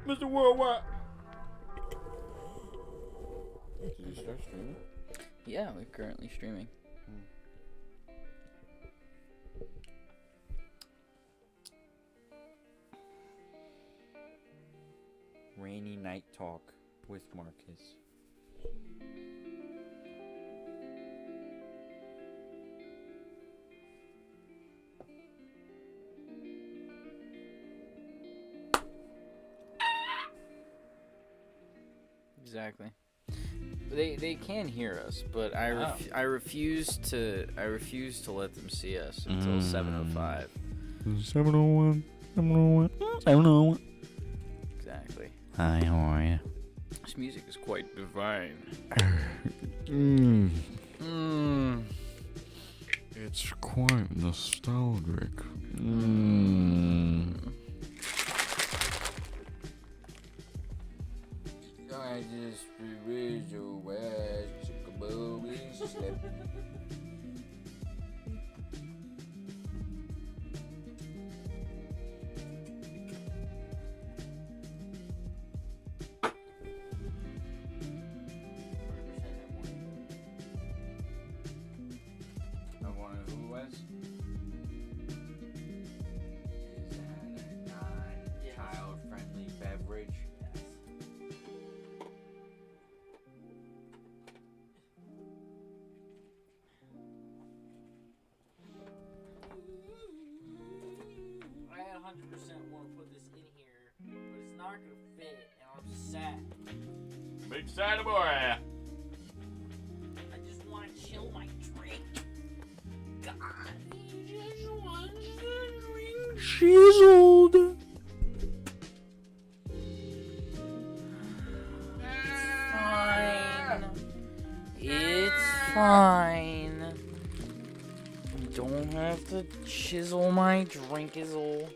Mr. Worldwide. Did you start streaming? Yeah, we're currently streaming. Rainy Night Talk with Marcus. Exactly. They can hear us, but I refuse to let them see us until 7:05. 7:01. 7:01. 7:01. Exactly. Hi, how are you? This music is quite divine. It's quite nostalgic. I just raise your ass, step. I wanted who was? Is that a non-child-friendly beverage? I 100% want to put this in here, but it's not going to fit, and I'm sad. Big side boy. I just want to chill my drink. God. I just want the drink Chiseled. fine. It's fine. You don't have to chisel my drinkisle.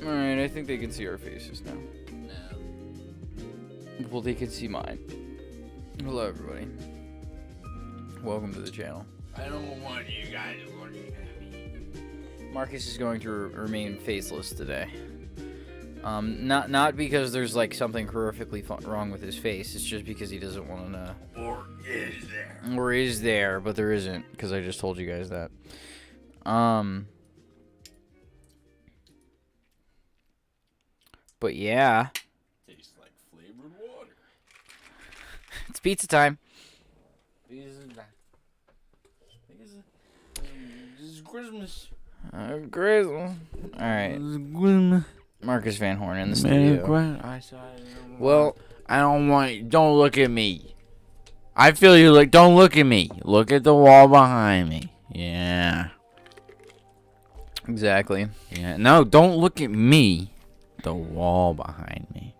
Alright, I think they can see our faces now. No. Well, they can see mine. Hello, everybody. Welcome to the channel. I don't want you guys looking at me. Marcus is going to remain faceless today. Not because there's like something horrifically wrong with his face. It's just because he doesn't want to know. Or is there? Or is there, but there isn't, because I just told you guys that. But yeah, Tastes like flavored water. it's pizza time. This is Christmas. Grizzle. All right, Christmas. Marcus Van Horn in the studio. I saw it. Well, I don't want. Don't look at me. I feel you. Like, don't look at me. Look at the wall behind me. Yeah. exactly. Yeah. No, don't look at me. The wall behind me.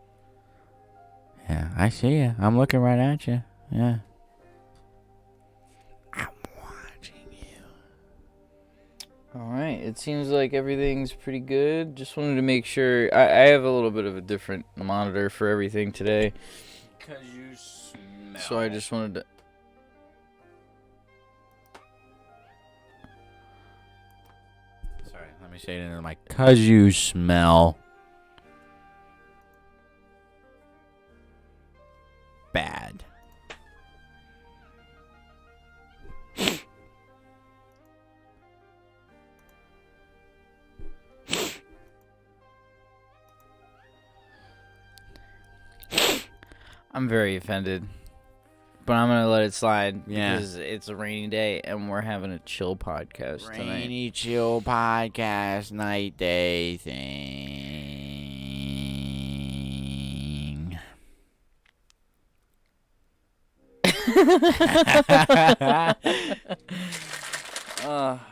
Yeah, I see you. I'm looking right at you. Yeah. I'm watching you. All right, it seems like everything's pretty good. Just wanted to make sure. I have a little bit of a different monitor for everything today. Because you smell. So I just wanted to... Sorry, let me say it into the mic. Because you smell bad. I'm very offended. But I'm going to let it slide. Yeah. Because it's a rainy day and we're having a chill podcast tonight. Rainy chill podcast night day thing.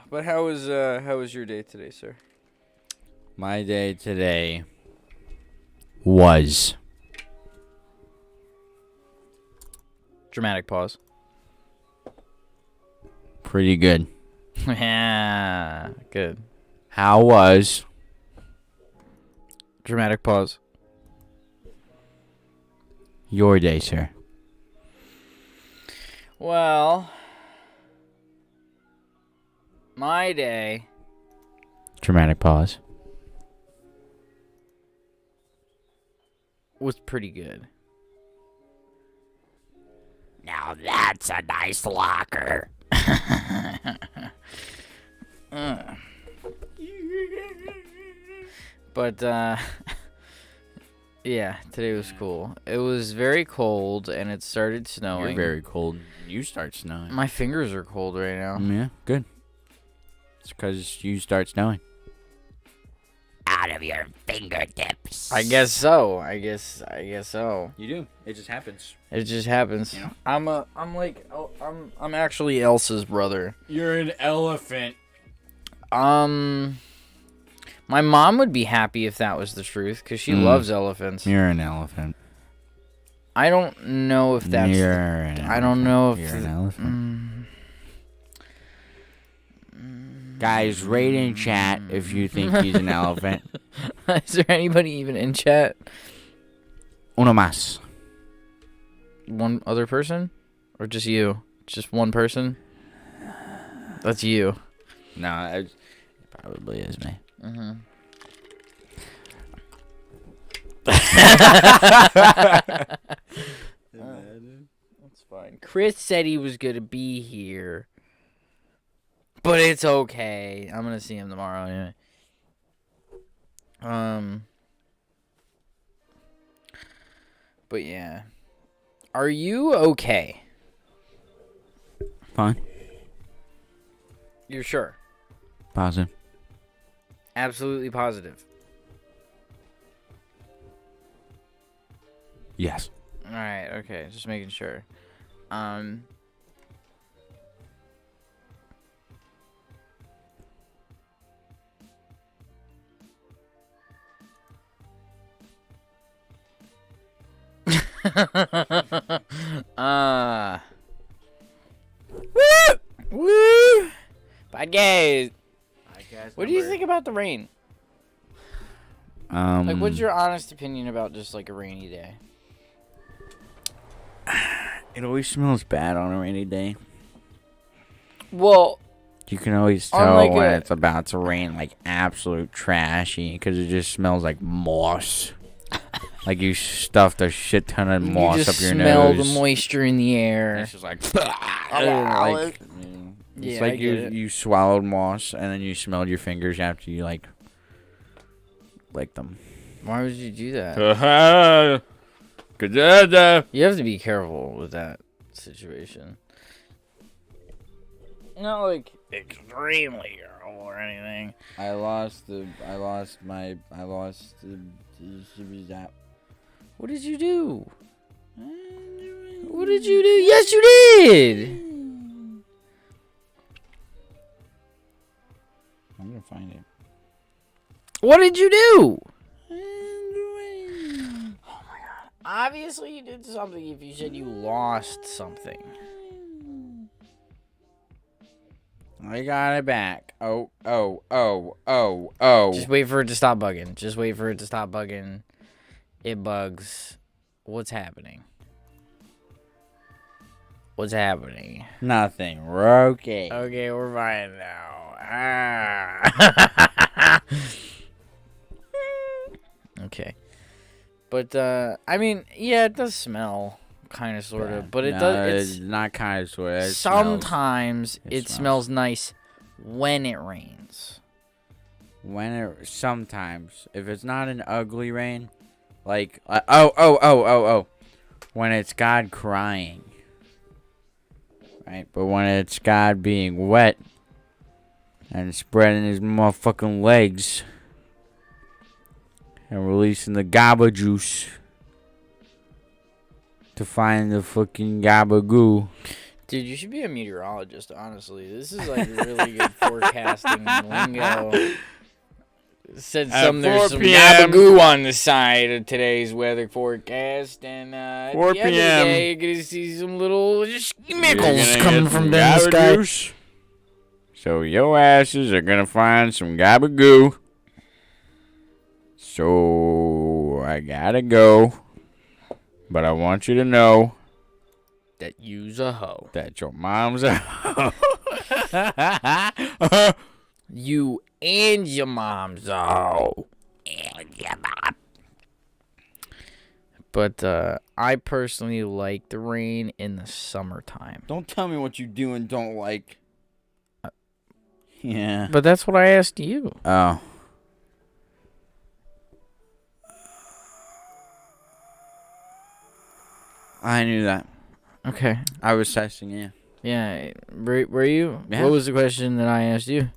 But how was your day today, sir? My day today was Dramatic pause. pretty good. Yeah, good. How was Dramatic pause. your day, sir? Well, my day Dramatic pause. Was pretty good. Now that's a nice locker. But, yeah, today was cool. It was very cold, and it started snowing. You're very cold. You start snowing. My fingers are cold right now. Yeah, good. It's because you start snowing. Out of your fingertips. I guess so. I guess so. You do. It just happens. It just happens. You know? I'm actually Elsa's brother. You're an elephant. My mom would be happy if that was the truth, because she loves elephants. You're an elephant. I don't know if that's... I don't know if... You're an elephant. Guys, rate in chat if you think he's an elephant. Is there anybody even in chat? Uno más. One other person? Or just you? Just one person? That's you. No, it probably is me. Mm-hmm. That's fine. Chris said he was going to be here. But it's okay. I'm going to see him tomorrow anyway. But yeah. Are you okay? Fine. You're sure? Positive. Absolutely positive. Yes. All right, okay. Just making sure. Woo! Podcast. What do you think about the rain? Like, what's your honest opinion about just like a rainy day? It always smells bad on a rainy day. Well, you can always tell when it's about to rain, like absolute trashy, because it just smells like moss. Like you stuffed a shit ton of moss up your nose. You smell the moisture in the air. It's just like, it's like you swallowed moss and then you smelled your fingers after you licked them. Why would you do that? You have to be careful with that situation. Not like extremely careful or anything. I lost. What did you do? What did you do? Yes, you did. I'm gonna find it. What did you do? Oh my god. Obviously you did something if you said you lost something. I got it back. Oh. Just wait for it to stop bugging. It bugs. What's happening? Nothing. We're okay. Okay, we're fine now. Okay. But, I mean, yeah, it does smell, kind of, sort of. But it does. It's not kind of, sort of. Sometimes it smells nice when it rains. Sometimes. If it's not an ugly rain, like, when it's God crying. Right? But when it's God being wet and spreading his motherfucking legs and releasing the GABA juice to find the fucking gabagoo. Dude, you should be a meteorologist, honestly. This is like really good forecasting lingo. Said there's some gabagoo on the side of today's weather forecast, and at the end of the day, you're gonna see some little schmeckles coming from down the sky. Juice. So your asses are gonna find some gabagoo. So I gotta go, but I want you to know that you's a hoe. That your mom's a hoe. You And your mom's all. But I personally like the rain in the summertime. Don't tell me what you do and don't like. Yeah. But that's what I asked you. Oh. I knew that. Okay. I was testing you. Yeah. Were you? Yeah. What was the question that I asked you?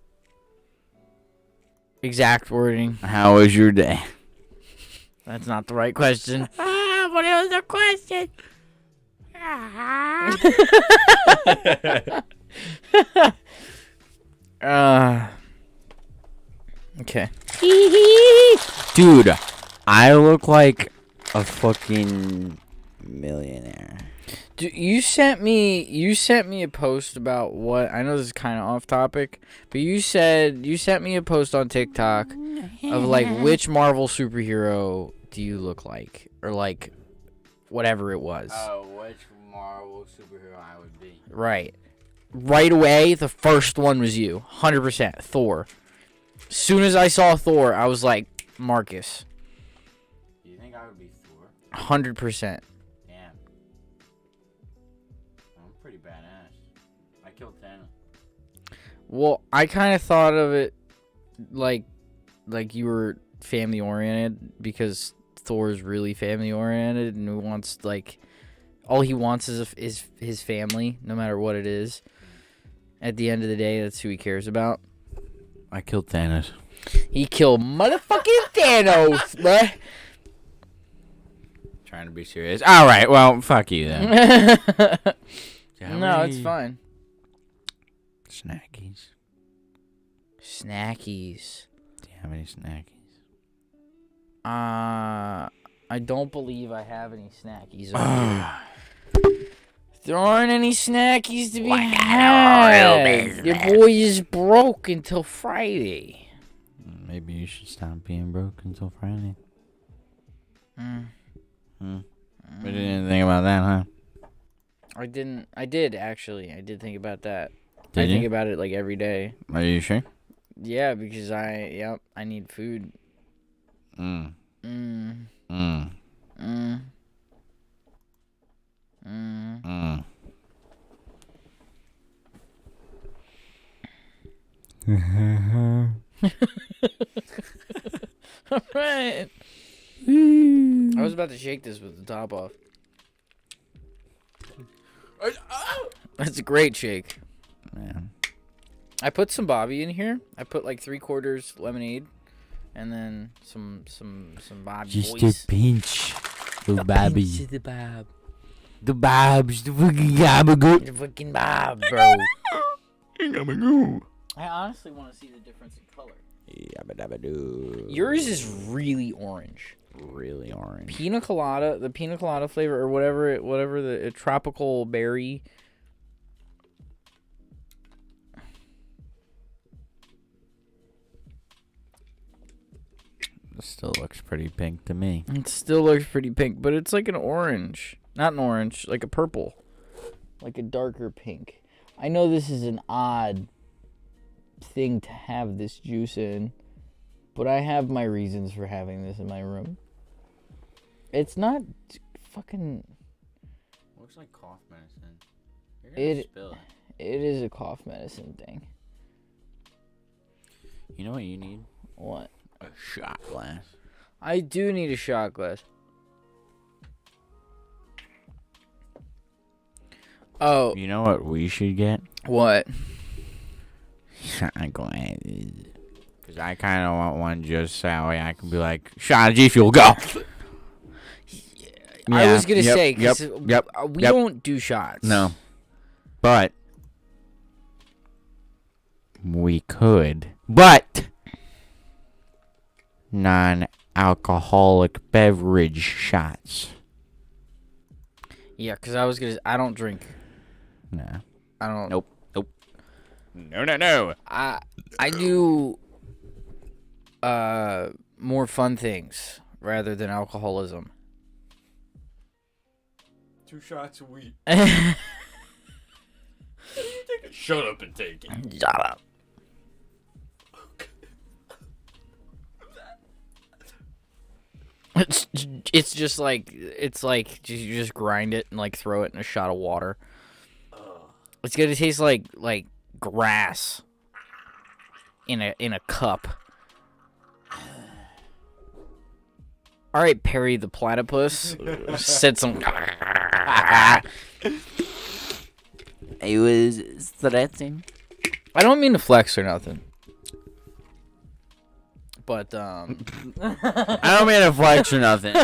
Exact wording. How was your day? That's not the right question. But it was the question. Okay. Dude, I look like a fucking millionaire. Dude, you sent me a post about what I know this is kind of off topic, but you sent me a post on TikTok of like which Marvel superhero do you look like, or like whatever it was. Oh, which Marvel superhero I would be? Right away, the first one was you, 100% Thor. As soon as I saw Thor, I was like, Marcus. You think I would be Thor? 100%. Damn. I'm pretty badass. I killed Thanos. Well, I kind of thought of it like you were family oriented, because Thor's really family oriented and wants all he wants is his family, no matter what it is. At the end of the day, that's who he cares about. I killed Thanos. He killed motherfucking Thanos, bruh. Trying to be serious. All right, well, fuck you then. No, it's fine. Snackies. Snackies. Do you have any snackies? I don't believe I have any snackies over here. There aren't any snackies to be had. Your boy is broke until Friday. Maybe you should stop being broke until Friday. We didn't think about that, huh? I didn't. I did, actually. I did think about that. Did you? Think about it like every day. Are you sure? Yeah, because I need food. All right. I was about to shake this with the top off. That's a great shake. Man. I put some Bobby in here. I put like 3/4 lemonade, and then some Bobby. Just boys. a pinch. The Bobby. Pinch of the Bob. The Bob's the fucking gabagool. The fucking Bob, bro. Gabagool. I honestly want to see the difference in color. Yabba-dabba-doo. Yours is really orange. Really orange. Pina colada, the pina colada flavor, or whatever the tropical berry. It still looks pretty pink to me. It still looks pretty pink, but it's like an orange. Not an orange, like a purple. Like a darker pink. I know this is an odd thing to have this juice in, but I have my reasons for having this in my room. It's not fucking... Looks like cough medicine. You're gonna spill it. It is a cough medicine thing. You know what you need? What? A shot glass. I do need a shot glass. Oh. You know what we should get? What? Shot glass. Because I kind of want one just so that way I can be like, shot of G Fuel, go! Yeah, I was going to say, because we yep. don't do shots. No. But we could. But non-alcoholic beverage shots. Yeah, because I don't drink. Nah. I don't. Nope. No. I do more fun things rather than alcoholism. 2 shots a week. Shut up and take it. Shut up. It's just like you just grind it and like throw it in a shot of water. It's gonna taste like grass in a cup. All right, Perry the platypus said some. It was threatening. I don't mean to flex or nothing, but I don't mean to flex or nothing.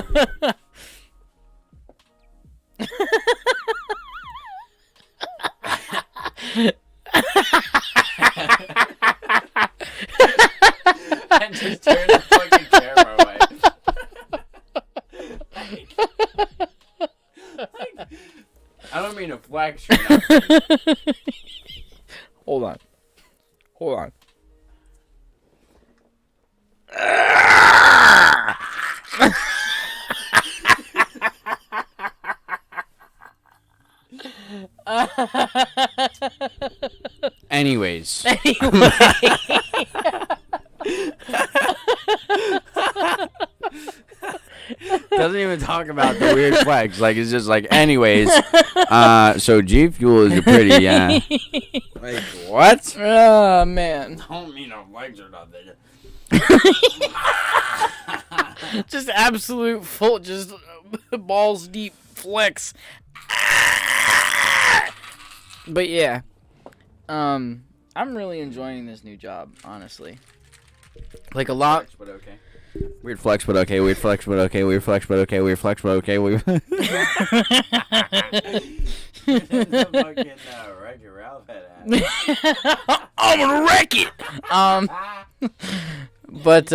And just turn the fucking camera away. I don't mean to flex or nothing. Hold on. Anyways. Doesn't even talk about the weird flex. Like, it's just like, anyways. So G Fuel is a pretty, like, what? Oh, man. Don't mean no flex or nothing. Just absolute full, just balls deep flex. But yeah. I'm really enjoying this new job, honestly. Like a lot. But okay. Weird flex, but okay. Weird flex, but okay. Weird flex, but okay. Weird flex, but okay. Weird. I'm gonna wreck it. But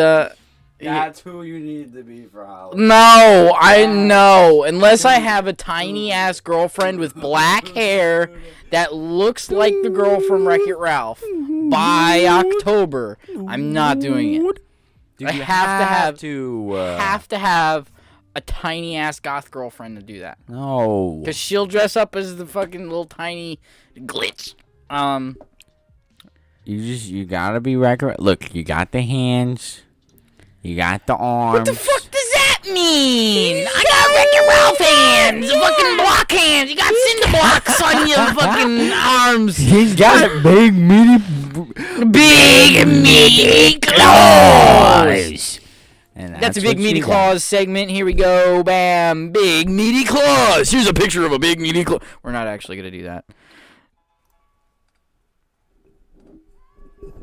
that's who you need to be for Halloween. No, I know. Unless I have a tiny ass girlfriend with black hair that looks like the girl from Wreck-It Ralph by October, I'm not doing it. Dude, I have to have a tiny ass goth girlfriend to do that. No, because she'll dress up as the fucking little tiny glitch. You gotta be Wreck-It. Look, you got the hands, you got the arms. What the fuck does that mean? I got Wreck-It Ralph hands, fucking block hands. You got cinder blocks on your fucking arms. He's got big meaty claws. And that's a big meaty claws segment. Here we go. Bam. Big meaty claws. Here's a picture of a big meaty claw. We're not actually going to do that.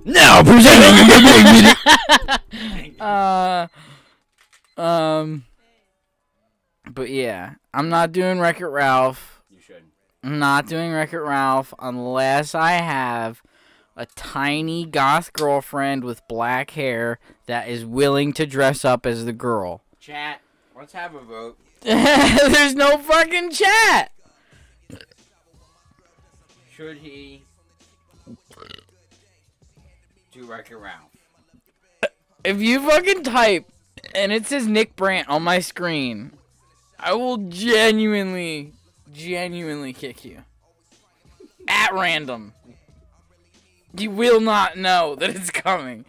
Now presenting a big meaty. But yeah, I'm not doing Wreck-It Ralph. You should. I'm not doing Wreck-It Ralph unless I have a tiny goth girlfriend with black hair that is willing to dress up as the girl. Chat, let's have a vote. There's no fucking chat. Should he do Wreck-It Ralph? If you fucking type and it says Nick Brandt on my screen, I will genuinely kick you. At random. You will not know that it's coming.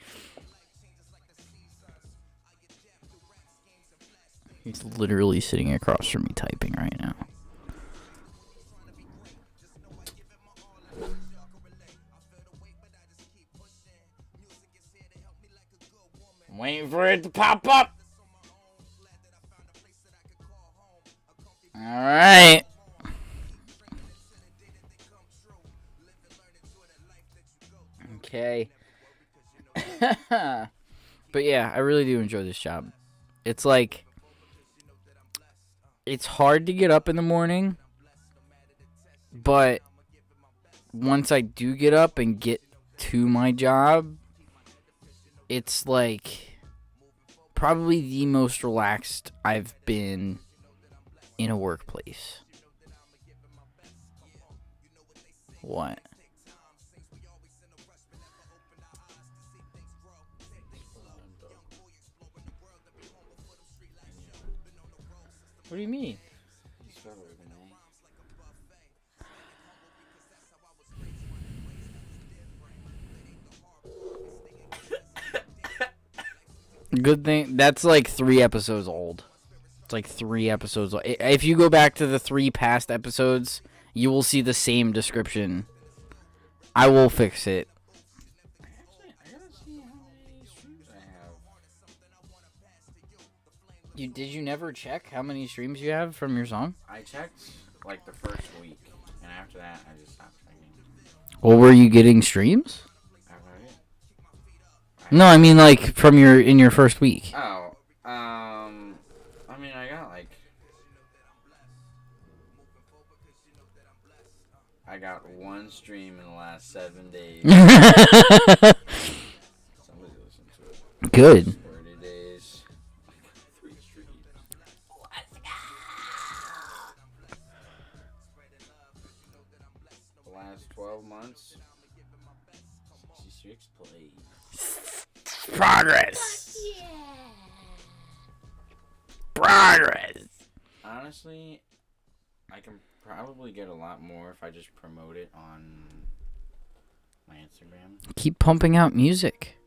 He's literally sitting across from me typing right now. I'm waiting for it to pop up. Alright. Okay. But yeah, I really do enjoy this job. It's like, it's hard to get up in the morning, but once I do get up and get to my job, it's like probably the most relaxed I've been in a workplace. What? What do you mean? Good thing that's like 3 episodes old. It's like 3 episodes. If you go back to the 3 past episodes, you will see the same description. I will fix it. Actually, I gotta see how many streams I have. Did you never check how many streams you have from your song? I checked like the first week, and after that, I just stopped checking. Well, were you getting streams? No, I mean like from in your first week. Oh, I mean I got like. I got 1 stream in the last 7 days. Somebody listened to it. Good. 30 days. 3 streams. Let's go. The last 12 months. 66 plays. Progress. Progress. Honestly, I can probably get a lot more if I just promote it on my Instagram. Keep pumping out music.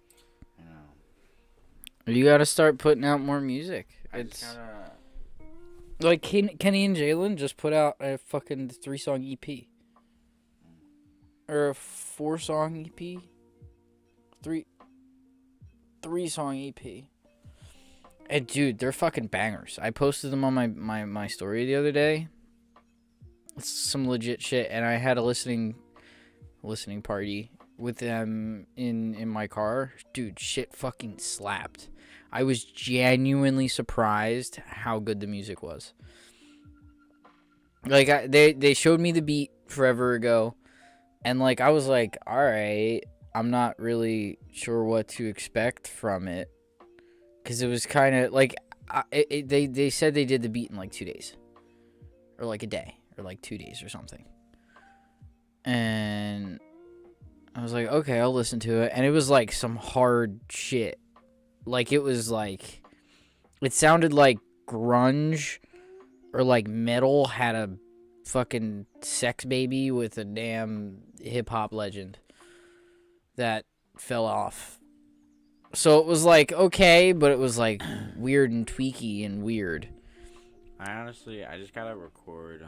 I know. You gotta start putting out more music. It's like Kenny and Jalen just put out a fucking 3-song EP. Or a 4-song EP. 3-song EP. And dude, they're fucking bangers. I posted them on my story the other day. It's some legit shit, and I had a listening party with them in my car. Dude, shit fucking slapped. I was genuinely surprised how good the music was. Like they showed me the beat forever ago, and like I was like, all right, I'm not really sure what to expect from it, because it was kind of like they said they did the beat in like 2 days, or like a day. Or like 2 days or something. And I was like, okay, I'll listen to it. And it was like some hard shit. Like it was like, it sounded like grunge or like metal had a fucking sex baby with a damn hip hop legend that fell off. So it was like okay, but it was like weird and tweaky and weird. I just gotta record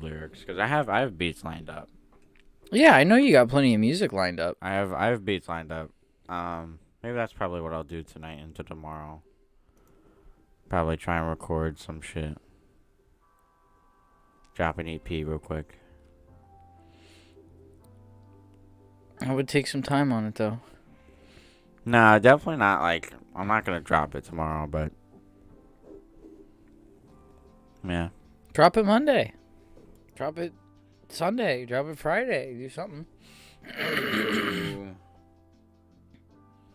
lyrics because I have beats lined up. Yeah, I know you got plenty of music lined up. I have beats lined up. Maybe that's probably what I'll do tonight into tomorrow. Probably try and record some shit. Drop an EP real quick. I would take some time on it though. Nah, definitely not. Like, I'm not gonna drop it tomorrow, but yeah. Drop it Monday. Drop it Sunday. Drop it Friday. Do something.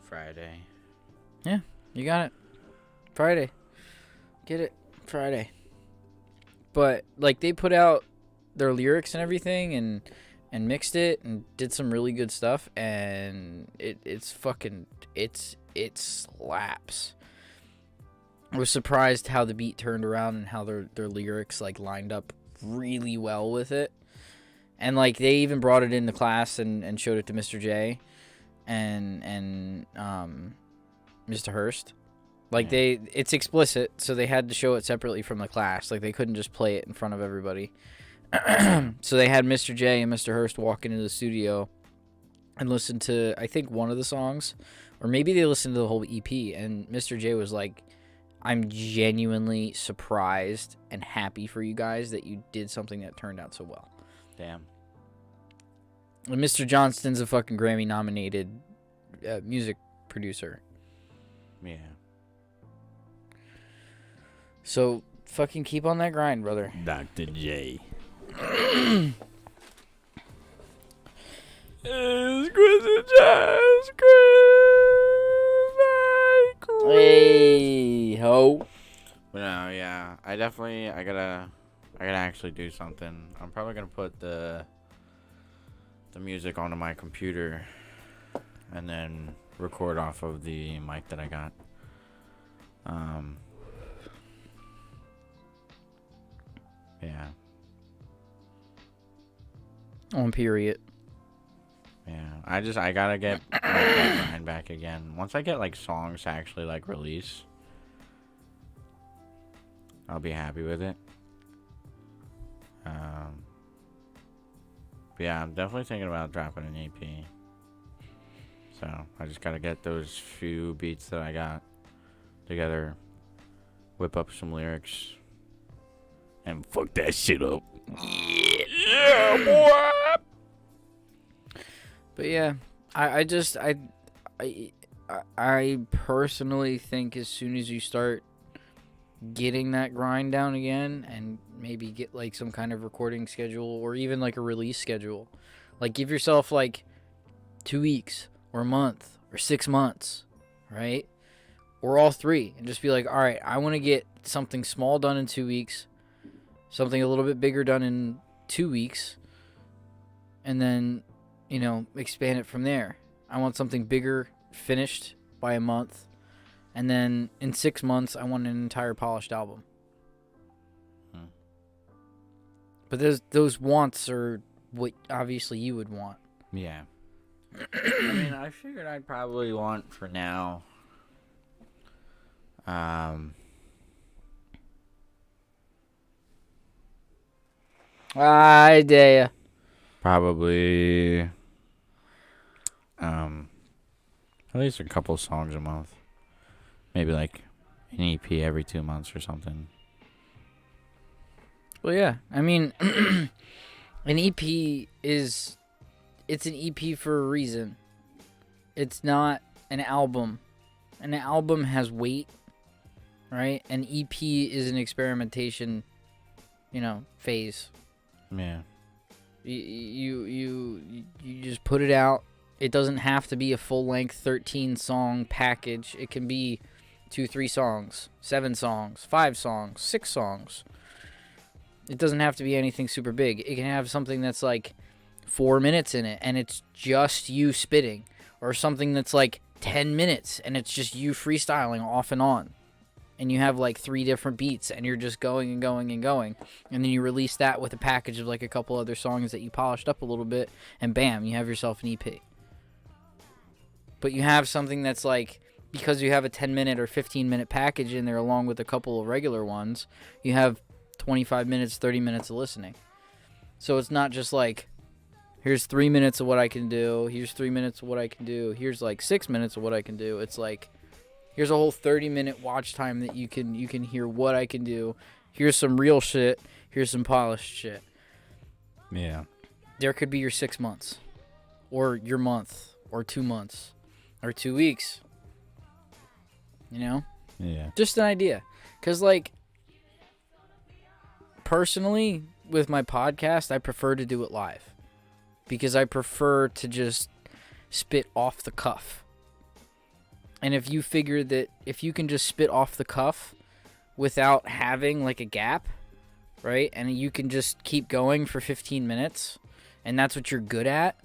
Friday. Yeah, you got it. Friday. Get it. Friday. But like they put out their lyrics and everything and mixed it and did some really good stuff, and it slaps. I was surprised how the beat turned around and how their lyrics like lined up really well with it. And like they even brought it into class and showed it to Mr. J and Mr. Hurst. Like it's explicit, so they had to show it separately from the class. Like they couldn't just play it in front of everybody. So they had Mr. J and Mr. Hurst walk into the studio and listen to, I think, one of the songs. Or maybe they listened to the whole EP. And Mr. J was like, I'm genuinely surprised and happy for you guys that you did something that turned out so well. Damn. And Mr. Johnston's a fucking Grammy-nominated music producer. Yeah. So, fucking keep on that grind, brother. Dr. J. Hey ho. But no, yeah, I gotta actually do something. I'm probably gonna put the music onto my computer and then record off of the mic that I got. Yeah. On period. Yeah, I gotta get like, that grind back again. Once I get like songs to actually like release, I'll be happy with it. But yeah, I'm definitely thinking about dropping an EP. So I just gotta get those few beats that I got together, whip up some lyrics, and fuck that shit up. Yeah, boy. But yeah, I personally think as soon as you start getting that grind down again and maybe get like some kind of recording schedule or even like a release schedule, like give yourself like 2 weeks or a month or 6 months, right? Or all three, and just be like, all right, I want to get something small done in 2 weeks, something a little bit bigger done in 2 weeks, and then, you know, expand it from there. I want something bigger finished by a month, and then in 6 months, I want an entire polished album. But those wants are what obviously you would want. Yeah. I mean, I figured I'd probably want for now. I dare ya. Probably. At least a couple songs a month. Maybe like an EP every 2 months or something. Well, yeah. I mean, an EP it's an EP for a reason. It's not an album. An album has weight, right? An EP is an experimentation, phase. Yeah. You just put it out. It doesn't have to be a full-length 13-song package. It can be 2-3 songs, 7 songs, 5 songs, 6 songs. It doesn't have to be anything super big. It can have something that's like 4 minutes in it, and it's just you spitting. Or something that's like 10 minutes, and it's just you freestyling off and on. And you have like 3 different beats, and you're just going and going and going. And then you release that with a package of like a couple other songs that you polished up a little bit, and bam, you have yourself an EP. But you have something that's like, because you have a 10-minute or 15-minute package in there along with a couple of regular ones, you have 25 minutes, 30 minutes of listening. So it's not just like, here's 3 minutes of what I can do, here's 3 minutes of what I can do, here's like 6 minutes of what I can do. It's like, here's a whole 30-minute watch time that you can hear what I can do. Here's some real shit, here's some polished shit. Yeah. There could be your 6 months, or your month, or 2 months, or 2 weeks. Yeah. Just an idea. Because, like, personally, with my podcast, I prefer to do it live. Because I prefer to just spit off the cuff. And if you figure that if you can just spit off the cuff without having, like, a gap, right? And you can just keep going for 15 minutes, and that's what you're good at,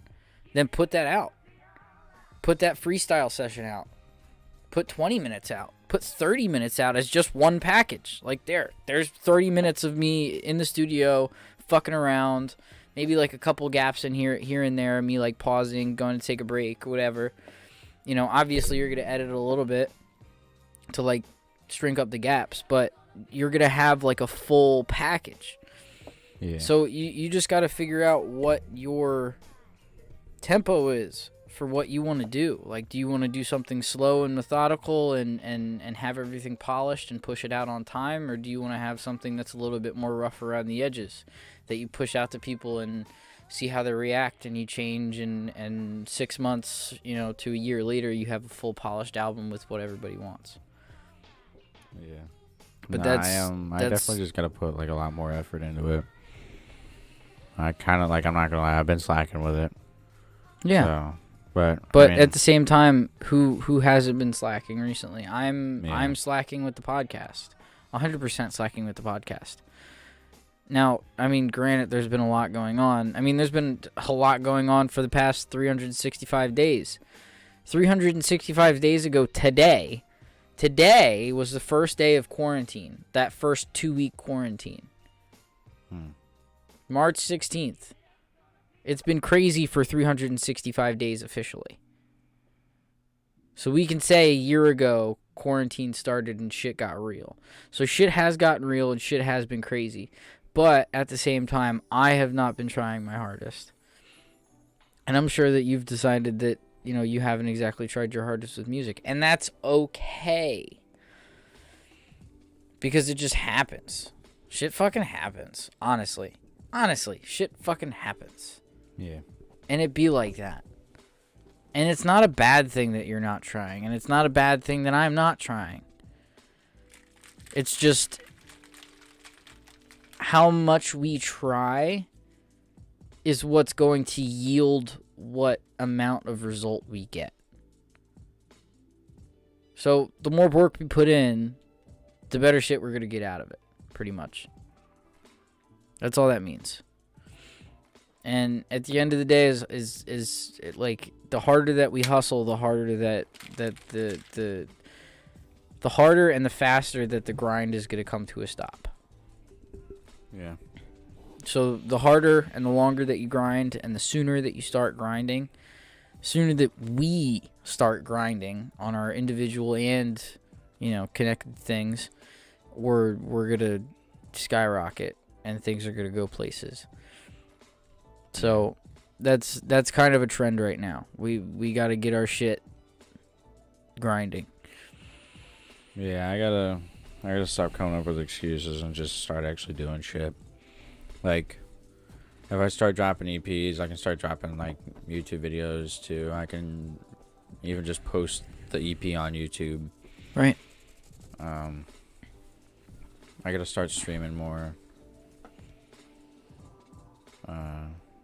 then put that out. Put that freestyle session out. Put 20 minutes out. Put 30 minutes out as just one package. Like, there's 30 minutes of me in the studio fucking around. Maybe like a couple gaps in here and there. Me like pausing, going to take a break, whatever. Obviously you're going to edit a little bit to like shrink up the gaps. But you're going to have like a full package. Yeah. So you just got to figure out what your tempo is for what you want to do. Like, do you want to do something slow and methodical and have everything polished and push it out on time? Or do you want to have something that's a little bit more rough around the edges that you push out to people and see how they react, and you change, and 6 months, to a year later, you have a full polished album with what everybody wants. Yeah. But I definitely just got to put like a lot more effort into it. I kind of like, I'm not going to lie, I've been slacking with it. Yeah. So, but I mean, at the same time, who hasn't been slacking recently? I'm slacking with the podcast. 100% slacking with the podcast. Now, I mean, granted, there's been a lot going on. I mean, there's been a lot going on for the past 365 days. 365 days ago today was the first day of quarantine. That first 2-week quarantine. March 16th. It's been crazy for 365 days officially. So we can say a year ago, quarantine started and shit got real. So shit has gotten real and shit has been crazy. But at the same time, I have not been trying my hardest. And I'm sure that you've decided that, you haven't exactly tried your hardest with music. And that's okay. Because it just happens. Shit fucking happens. Honestly, shit fucking happens. Yeah. And it be like that. And it's not a bad thing that you're not trying. And it's not a bad thing that I'm not trying. It's just how much we try is what's going to yield what amount of result we get. So the more work we put in, the better shit we're going to get out of it. Pretty much. That's all that means. And at the end of the day is like the harder that we hustle, the harder that the harder and the faster that the grind is going to come to a stop. Yeah. So the harder and the longer that you grind and the sooner that you start grinding, sooner that we start grinding on our individual and, connected things, we're going to skyrocket and things are going to go places. So that's kind of a trend right now. We got to get our shit grinding. Yeah, I gotta stop coming up with excuses and just start actually doing shit. Like, if I start dropping EPs, I can start dropping like YouTube videos too. I can even just post the EP on YouTube. Right. I gotta start streaming more.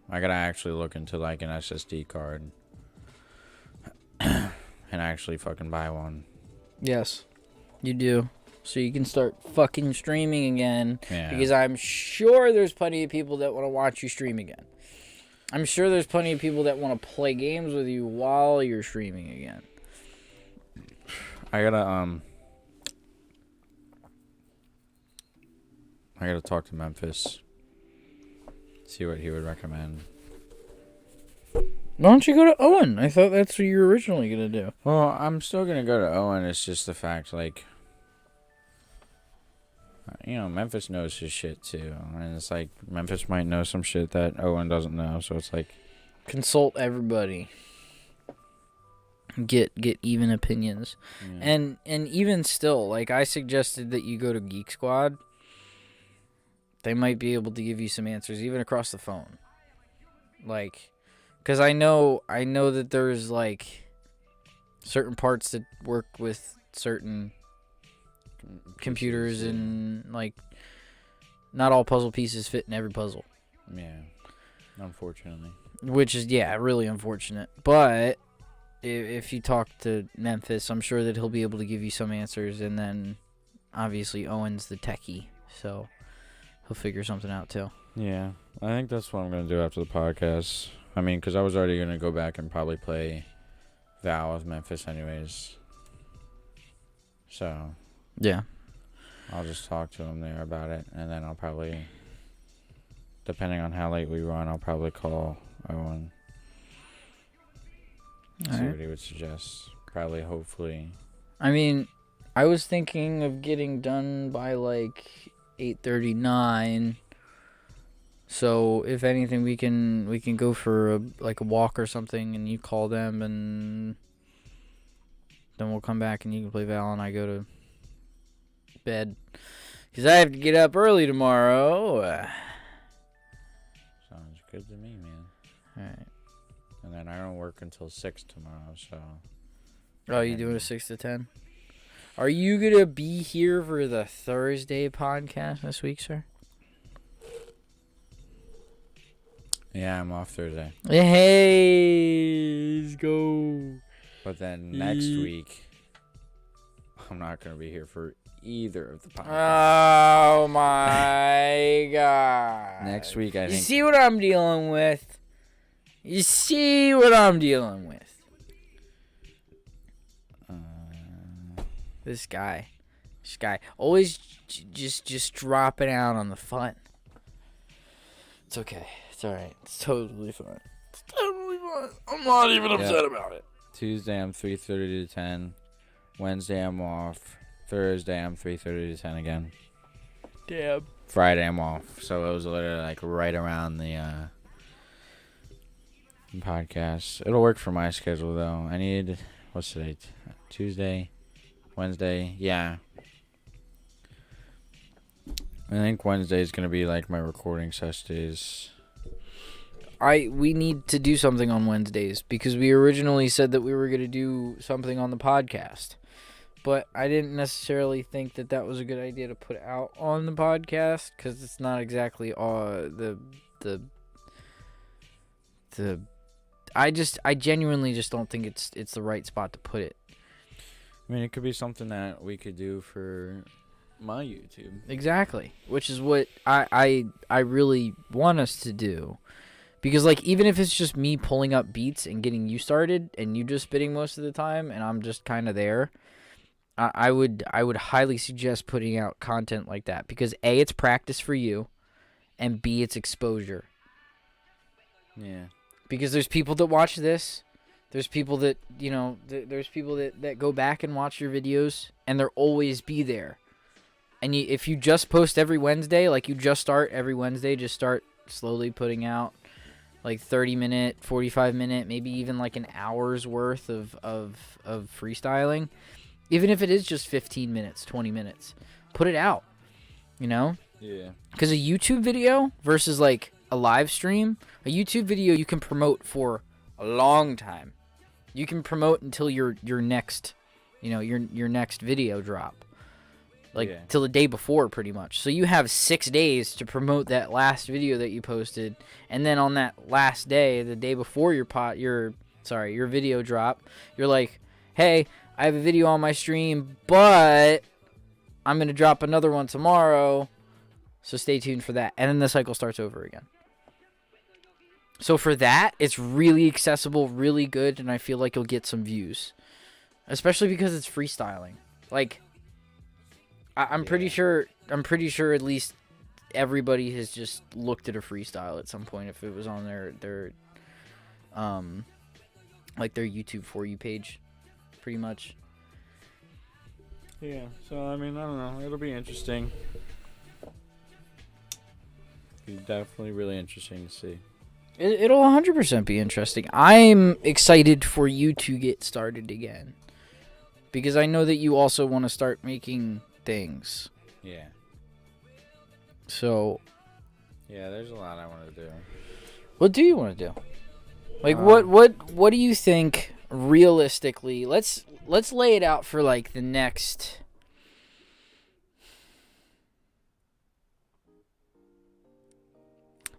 I gotta actually look into like an SSD card and actually fucking buy one. Yes, you do. So you can start fucking streaming again. Yeah. Because I'm sure there's plenty of people that want to watch you stream again. I'm sure there's plenty of people that want to play games with you while you're streaming again. I gotta talk to Memphis. See what he would recommend. Why don't you go to Owen? I thought that's what you were originally going to do. Well, I'm still going to go to Owen. It's just the fact, like, Memphis knows his shit, too. And it's like, Memphis might know some shit that Owen doesn't know. So it's like, consult everybody. Get even opinions. Yeah. And even still, like, I suggested that you go to Geek Squad. They might be able to give you some answers, even across the phone. Like, because I know that there's, like, certain parts that work with certain computers and, like, not all puzzle pieces fit in every puzzle. Yeah, unfortunately. Which is, really unfortunate. But if you talk to Memphis, I'm sure that he'll be able to give you some answers. And then, obviously, Owen's the techie, so he'll figure something out, too. Yeah, I think that's what I'm going to do after the podcast. I mean, because I was already going to go back and probably play Val with Memphis anyways. So, yeah. I'll just talk to him there about it. And then I'll probably, depending on how late we run, I'll probably call Owen. See what he would suggest. Probably, hopefully. I mean, I was thinking of getting done by, like, 8:39. So if anything, we can go for a walk or something, and you call them, and then we'll come back and you can play Val, and I go to bed because I have to get up early tomorrow. Sounds good to me, man. All right. And then I don't work until 6 tomorrow, so. Oh, you doing a 6 to 10? Are you gonna be here for the Thursday podcast this week, sir? Yeah, I'm off Thursday. Hey, let's go. But then next week, I'm not going to be here for either of the podcasts. Oh, my God. Next week, I think. You see what I'm dealing with? You see what I'm dealing with? This guy. Always just dropping out on the fun. It's okay. It's alright. It's totally fine. It's totally fine. I'm not even upset about it. Tuesday, I'm 3:30 to 10. Wednesday, I'm off. Thursday, I'm 3:30 to 10 again. Damn. Friday, I'm off. So it was literally like right around the podcast. It'll work for my schedule, though. I need... What's today? Tuesday? Wednesday? Yeah. I think Wednesday is going to be like my recording sessions. We need to do something on Wednesdays because we originally said that we were going to do something on the podcast. But I didn't necessarily think that that was a good idea to put out on the podcast because it's not exactly I genuinely just don't think it's the right spot to put it. I mean, it could be something that we could do for my YouTube. Exactly, which is what I really want us to do. Because, like, even if it's just me pulling up beats and getting you started and you just spitting most of the time and I'm just kind of there, I would highly suggest putting out content like that. Because, A, it's practice for you, and B, it's exposure. Yeah. Because there's people that watch this. There's people that, there's people that go back and watch your videos, and they'll always be there. And if you just post every Wednesday, like you just start every Wednesday, just start slowly putting out like 30-minute, 45-minute, maybe even like an hour's worth of freestyling. Even if it is just 15 minutes, 20 minutes, put it out, Yeah. Because a YouTube video versus like a live stream, a YouTube video you can promote for a long time. You can promote until your next, your next video drop. Till the day before, pretty much. So you have 6 days to promote that last video that you posted, and then on that last day, the day before your video drop, you're like, hey, I have a video on my stream, but I'm gonna drop another one tomorrow, so stay tuned for that. And then the cycle starts over again. So for that, it's really accessible, really good, and I feel like you'll get some views, especially because it's freestyling. Like, I'm pretty sure at least everybody has just looked at a freestyle at some point if it was on their YouTube For You page, pretty much. Yeah, so I mean, I don't know, it'll be interesting. Be definitely really interesting to see. It'll 100% be interesting. I'm excited for you to get started again because I know that you also want to start making things. Yeah. So. Yeah, there's a lot I want to do. What do you want to do? Like, what do you think realistically? Let's lay it out for like the next.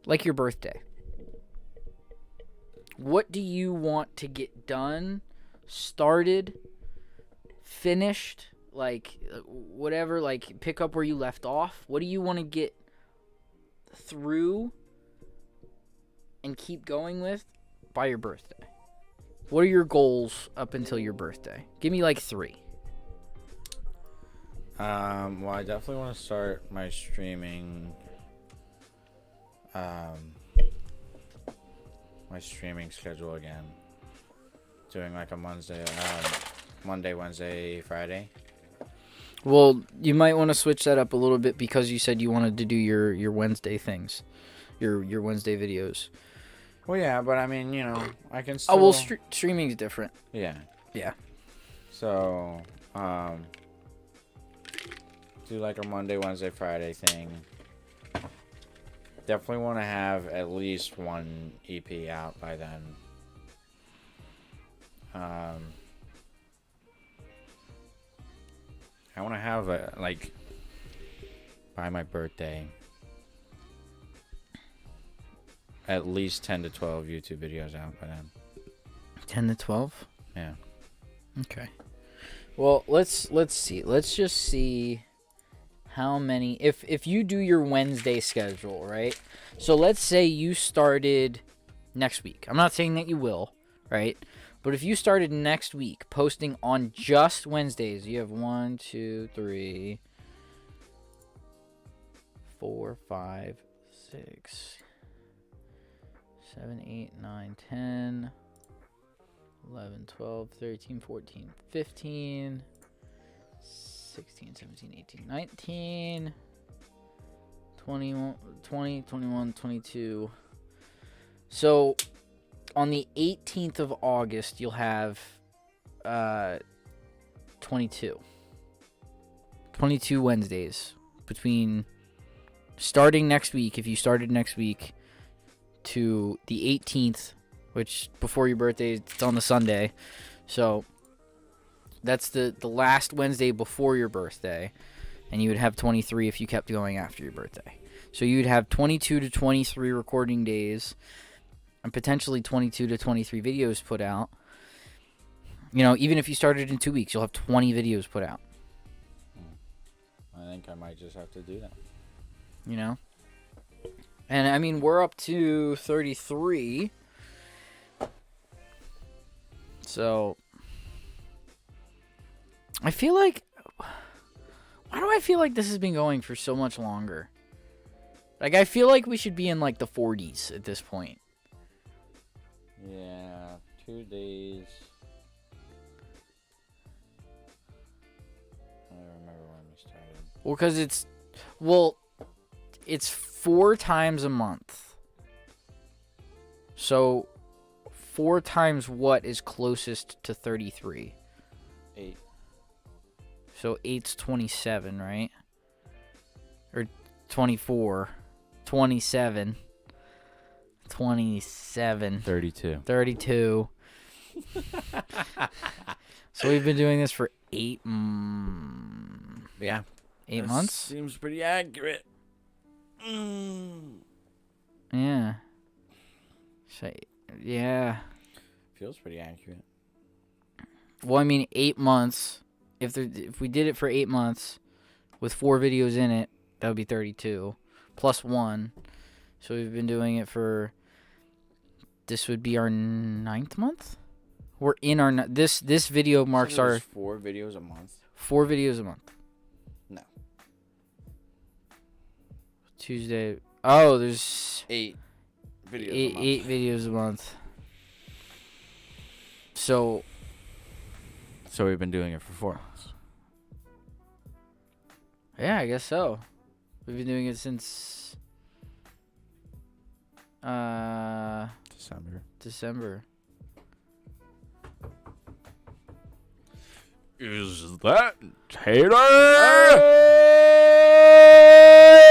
Like your birthday. What do you want to get done, started, finished? Like, whatever, like, pick up where you left off. What do you want to get through and keep going with by your birthday? What are your goals up until your birthday? Give me, like, 3. Well, I definitely want to start my streaming, schedule again. Doing, like, a Monday, Wednesday, Friday. Well, you might want to switch that up a little bit because you said you wanted to do your Wednesday things, your Wednesday videos. Well, yeah, but I mean, I can still... Oh, well, streaming's different. Yeah. Yeah. So, do like a Monday, Wednesday, Friday thing. Definitely want to have at least one EP out by then. I want to have by my birthday, at least 10 to 12 YouTube videos out by then. 10 to 12? Yeah. Okay. Well, let's see. Let's just see how many. If you do your Wednesday schedule, right? So let's say you started next week. I'm not saying that you will, right? But if you started next week posting on just Wednesdays, you have 1, 2, 3, 4, 5, 6, 7, 8, 9, 10, 11, 12, 13, 14, 15, 16, 17, 18, 19, 21, 20, 21, 22. So on the 18th of August, you'll have 22 Wednesdays between starting next week, if you started next week, to the 18th, which before your birthday, it's on the Sunday. So that's the last Wednesday before your birthday, and you would have 23 if you kept going after your birthday. So you'd have 22 to 23 recording days and potentially 22 to 23 videos put out. You know, even if you started in 2 weeks, you'll have 20 videos put out. I think I might just have to do that. You know? And, I mean, we're up to 33. So, I feel like... Why do I feel like this has been going for so much longer? Like, I feel like we should be in, like, the 40s at this point. Yeah, 2 days. I don't remember when we started. Well, because it's 4 times a month. So, 4 times what is closest to 33? 8. So, 8's 27, right? Or 24. 27. 27. 32. 32. So, we've been doing this for 8 Yeah. 8 months? Seems pretty accurate. Yeah. So, yeah. Feels pretty accurate. Well, I mean, 8 months. If we did it for 8 months with 4 videos in it, that would be 32 plus 1. So we've been doing it for. This would be our 9th month. We're in our this video marks so our 4 videos a month. 4 videos a month. No. Tuesday. Oh, there's 8 videos. 8 videos a month. So we've been doing it for 4 months. Yeah, I guess so. We've been doing it since December. Is that Tater?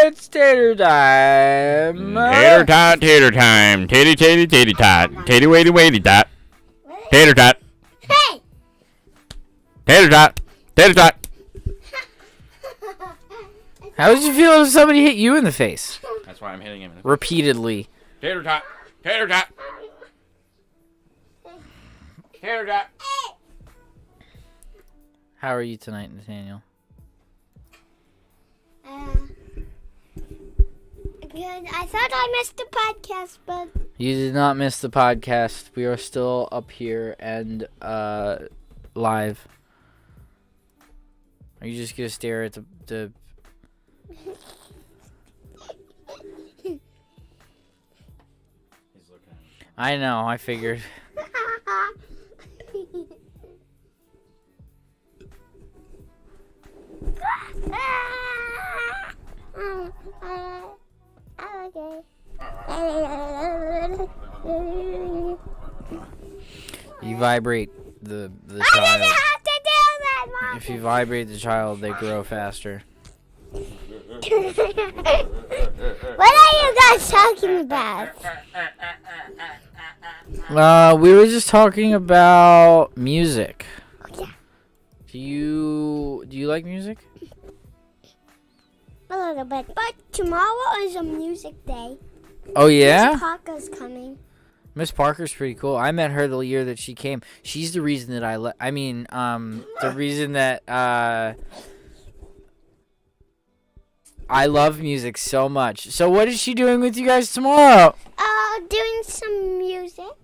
It's tater time. Tater time. Tatty tot. Tatty waity tot. Tater tot. Hey! Tater tot. Tater tot. How would you feel if somebody hit you in the face? That's why I'm hitting him. Repeatedly. Tater tot. Tater tot. Tater tot. How are you tonight, Nathaniel? Good. I thought I missed the podcast, but... You did not miss the podcast. We are still up here and live. Are you just going to stare at the... He's looking at me. I know, I figured. Okay. You vibrate the I didn't child. have to do that, Mom. If you vibrate the child, they grow faster. What are you guys talking about? We were just talking about music. Oh, yeah. Do you like music? A little bit. But tomorrow is a music day. Oh yeah? Miss Parker's coming. Miss Parker's pretty cool. I met her the year that she came. She's the reason that the reason that I love music so much. So what is she doing with you guys tomorrow? Doing some music.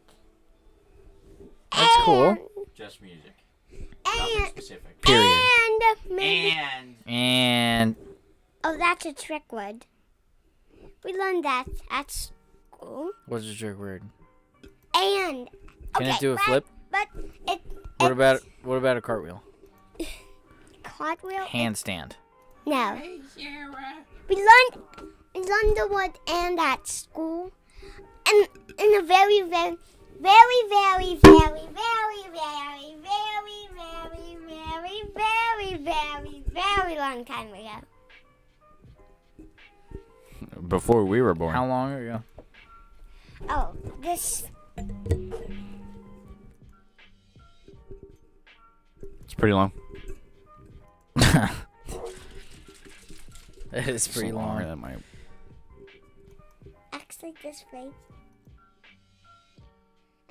That's cool. Just music. And, Nothing specific. Period. And maybe... And Oh, that's a trick word. We learned that at school. What's the trick word? And Can it do a flip? But What about a cartwheel? Cartwheel? Handstand. No. We learned the word "and" at school, and in a very, very, very, very, very, very, very, very, very, very, very, very, very long time ago. Before we were born. How long ago? Oh, this. It's pretty long. It is pretty long. Than my... Actually, this way.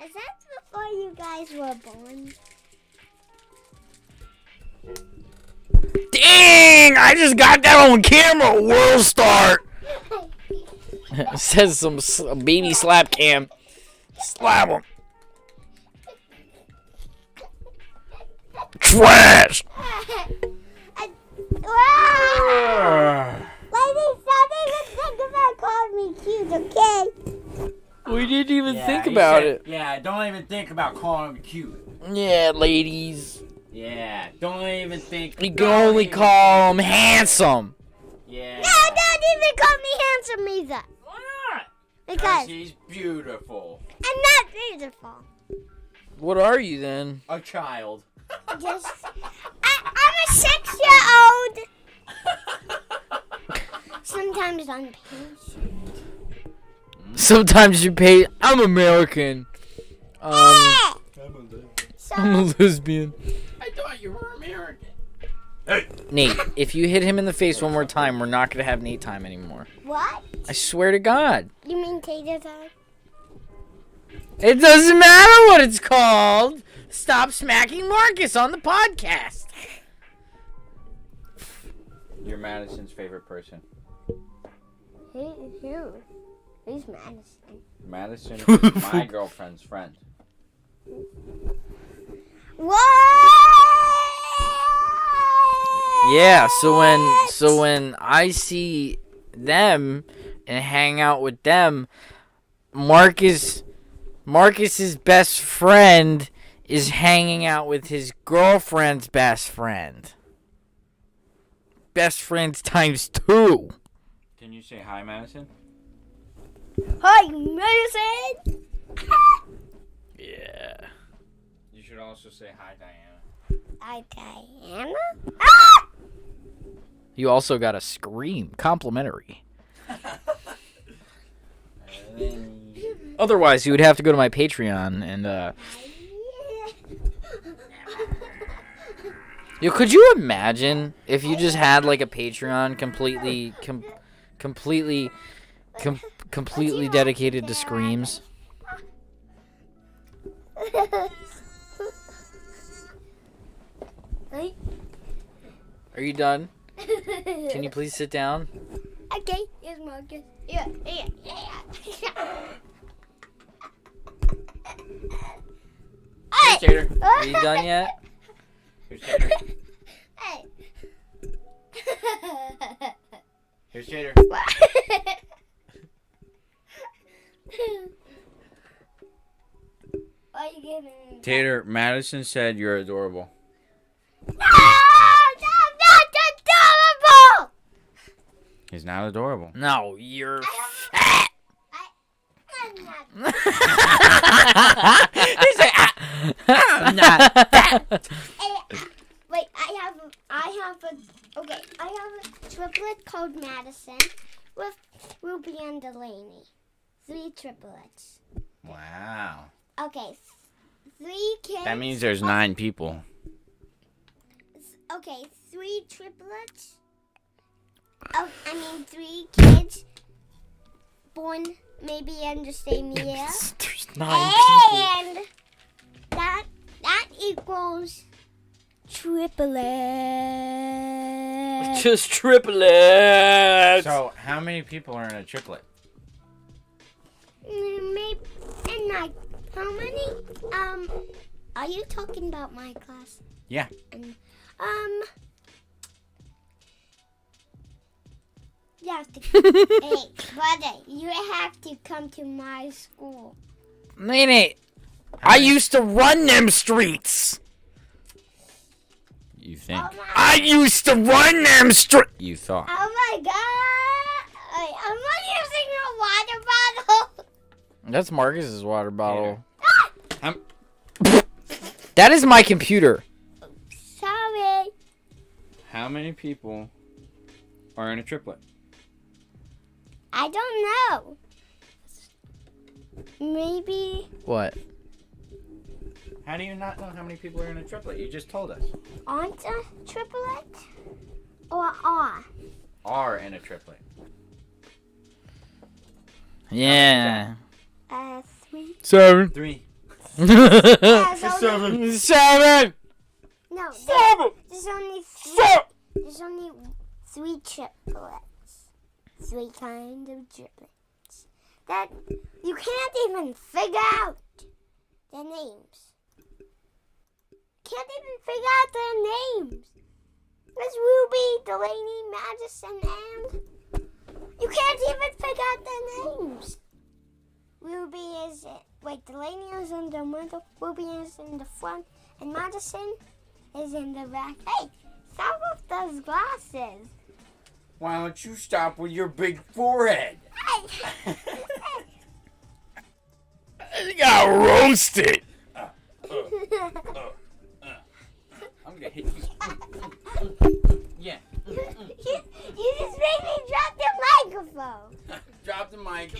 Is that before you guys were born? Dang! I just got that on camera. World start. It says some baby slap cam. Slap him. Trash. Ladies, don't even think about calling me cute, okay? We didn't even think about it. Yeah, don't even think about calling him cute. Yeah, ladies. Yeah, don't even think. You can only call him handsome. Yeah. No, don't even call me handsome either. Why not? Because She's beautiful. I'm not beautiful. What are you then? A child. Just, I'm a 6-year-old. Sometimes I'm patient. Sometimes you pay. I'm American. So, I'm a lesbian. I thought you were American. Nate, if you hit him in the face one more time, we're not gonna have Nate time anymore. what? I swear to God. You mean tater time? It doesn't matter what it's called. Stop smacking Marcus on the podcast. You're Madison's favorite person. Who? Who's Madison? Madison is my girlfriend's friend. What? Yeah, so when I see them and hang out with them, Marcus's best friend is hanging out with his girlfriend's best friend. Best friends times 2. Can you say hi, Madison? Hi, Madison. Yeah. You should also say hi, Diana. Hi, Diana. You also got a scream. Complimentary. Otherwise, you would have to go to my Patreon and, Yo, could you imagine if you just had, like, a Patreon completely dedicated to screams? Are you done? Can you please sit down? Okay, here's Marcus. Yeah. Hey, Tater. Are you done yet? Here's Tater. Hey. Here's Tater. Why are you giving me? Tater, Madison said you're adorable. No, I'm not adorable. He's not adorable. No, you're I'm not. I'm not fat. Wait, I have a triplet called Madison with Ruby and Delaney. 3 triplets. Wow. Okay, 3 kids. That means there's 9 people. Okay, 3 triplets. Oh, 3 kids born maybe in the same year. There's 9 people. And that equals triplets. Just triplets. So, how many people are in a triplet? Maybe, and like, how many? Are you talking about my class? Yeah. And, You have to. Hey, brother, you have to come to my school. Nene, I used to run them streets. You think? I used to run them streets. You thought. Oh my god! I'm not using a water bottle. That's Marcus's water bottle. Um, That is my computer. Sorry. How many people are in a triplet? I don't know. Maybe What? How do you not know how many people are in a triplet? You just told us. aren't a triplet or are? Are in a triplet. Yeah. 3. 7. 3. Seven. 7. No. 7. There's only 3. 7. There's only 3 triplets. 3 kinds of triplets. That you can't even figure out their names. Can't even figure out their names. There's Ruby, Delaney, Madison, and you can't even figure out their names. Ruby is Delaney is in the middle, Ruby is in the front, and Madison is in the back. Hey, stop with those glasses. Why don't you stop with your big forehead? Hey. You got roasted. I'm gonna hit you. Yeah. You just made me drop the microphone. Drop the mic.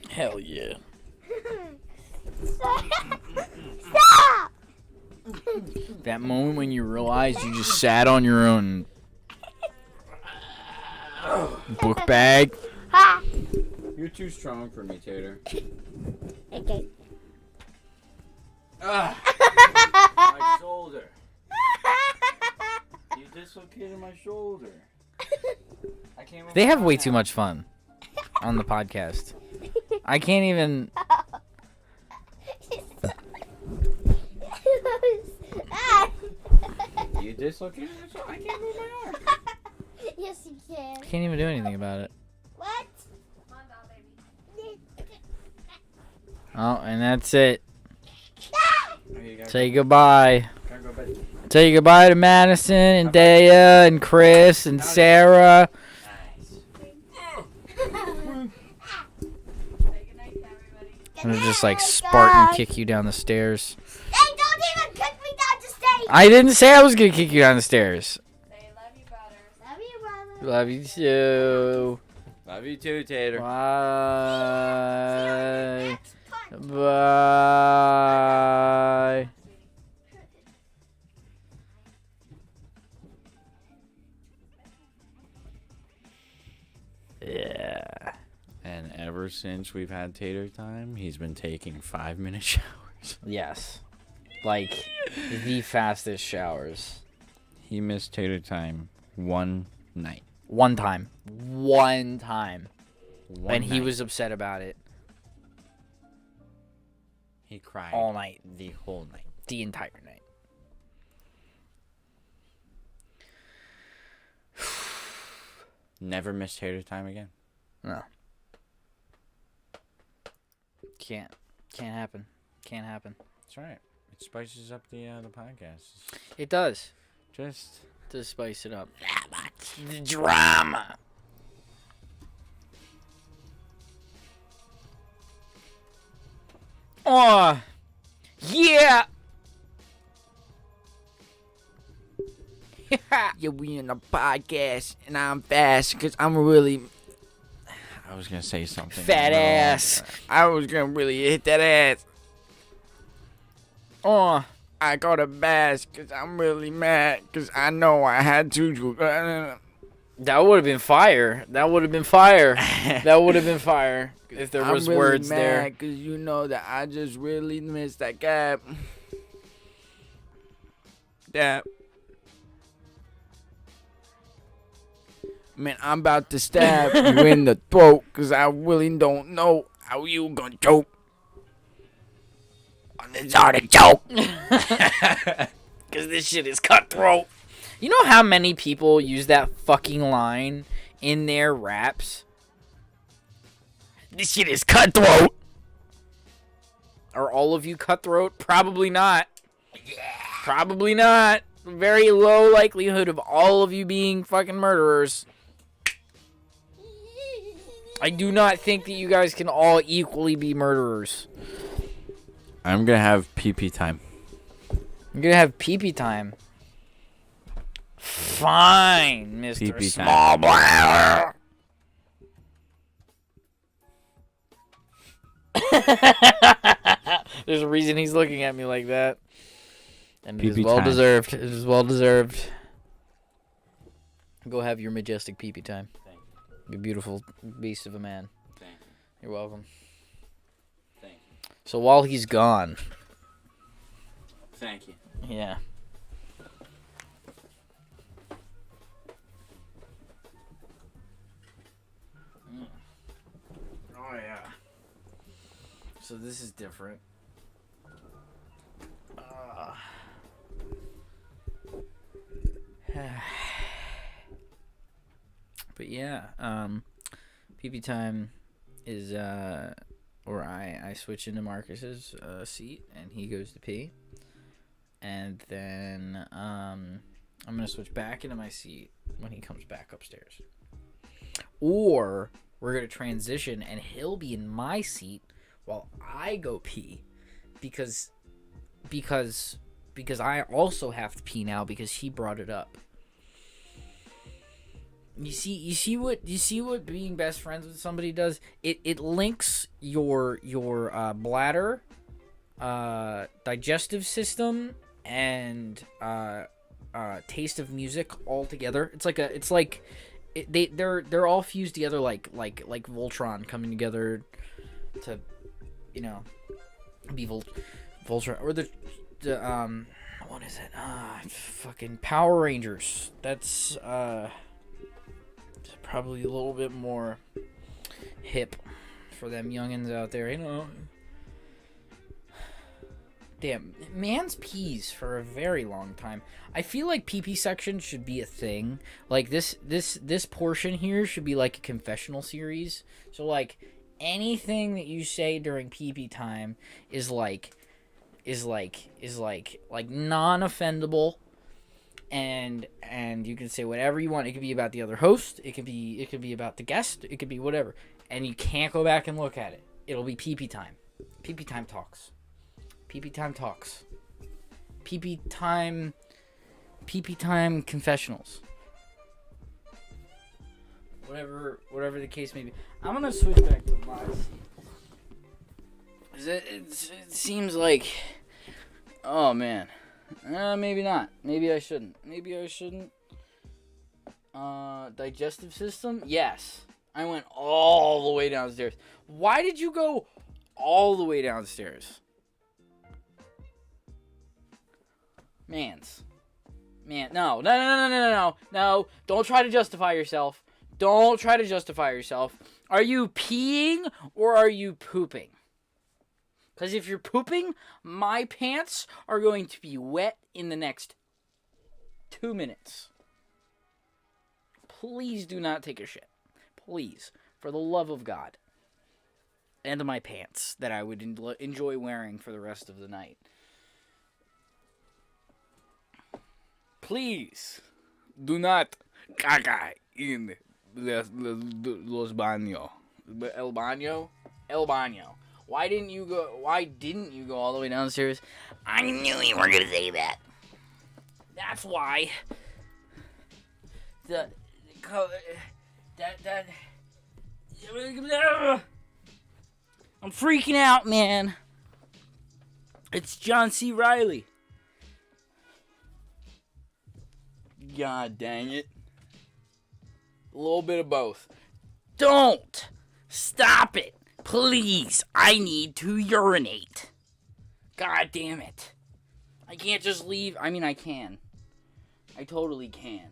Hell yeah. Stop! That moment when you realize you just sat on your own book bag. Ha! You're too strong for me, Tater. Okay. My shoulder. You dislocated my shoulder. I can't. They have way too much fun on the podcast. I can't even. You dislocated my shoulder. I can't move my arm. Yes, you can. Can't even do anything about it. What? Oh, and that's it. You gotta Say goodbye. go bed. Say goodbye to Madison and Daya and Chris and Sarah. I'm gonna just like Spartan kick you down the stairs. Hey, don't even kick me down the stairs. I didn't say I was gonna kick you down the stairs. Say love you, brother. Love you, brother. Love you too. Love you too, Tater. Bye. Next punch. Bye. Yeah. And ever since we've had Tater time, he's been taking 5-minute showers. Yes. Like the fastest showers. He missed Tater time one night. One time. One time. One And he night. was upset about it He cried all night. the whole night. The entire night. Never missed Tater time again. No. Can't happen. Can't happen. That's right. It spices up the podcast. It does. Just To spice it up. The drama. Oh. Yeah. yeah, we in a podcast, and I'm fast because I'm really. I was gonna say something. Fat wrong. ass. I was gonna really hit that ass. Oh. I got a bash because I'm really mad because I know I had to. That would have been fire. That would have been fire. That would have been fire if there was I'm really words mad there. because you know that I just really missed that gap. That. Man, I'm about to stab you in the throat because I really don't know how you gonna choke on this artichoke. Because this shit is cutthroat. You know how many people use that fucking line in their raps. This shit is cutthroat. Are all of you cutthroat? Probably not. Probably not. Very low likelihood of all of you being fucking murderers. I do not think that you guys can all equally be murderers. I'm gonna have pee-pee time. I'm gonna have pee-pee time. Fine, Mr. Pee-pee Small Bladder. There's a reason he's looking at me like that. And it is well deserved. It is well deserved. Go have your majestic pee-pee time. Thank you. You beautiful beast of a man. Thank you. You're welcome. Thank you. So while he's gone. Thank you. Yeah. Oh, yeah. So this is different. But yeah, PP time is or I switch into Marcus's seat and he goes to pee, and then I'm gonna switch back into my seat when he comes back upstairs, or we're gonna transition and he'll be in my seat while I go pee, because I also have to pee now because he brought it up. You see what being best friends with somebody does? It links your bladder, digestive system, and taste of music all together. They're all fused together like Voltron coming together to, be Voltron, or the what is it? Fucking Power Rangers. That's probably a little bit more hip for them youngins out there, Damn, man's pees for a very long time. I feel like pee-pee section should be a thing. Like this portion here should be like a confessional series. So like anything that you say during pee-pee time is like non-offendable. And you can say whatever you want. It could be about the other host. It could be about the guest. It could be whatever. And you can't go back and look at it. It'll be pee-pee time. Pee-pee time talks. Pee-pee time talks. Pee-pee time confessionals. Whatever the case may be. I'm gonna switch back to my seat. It seems like, oh man. Maybe not. Maybe I shouldn't. Digestive system? Yes. I went all the way downstairs. Why did you go all the way downstairs? Man, no. Don't try to justify yourself. Are you peeing or are you pooping? Because if you're pooping, my pants are going to be wet in the next 2 minutes. Please do not take a shit. Please. For the love of God. And my pants that I would enjoy wearing for the rest of the night. Please. Do not caca in los baños. El baño? El baño. Why didn't you go all the way downstairs? I knew you were gonna say that. That's why. I'm freaking out, man. It's John C. Reilly. God dang it. A little bit of both. Don't! Stop it! Please! I need to urinate. God damn it. I can't just leave. I mean, I can. I totally can.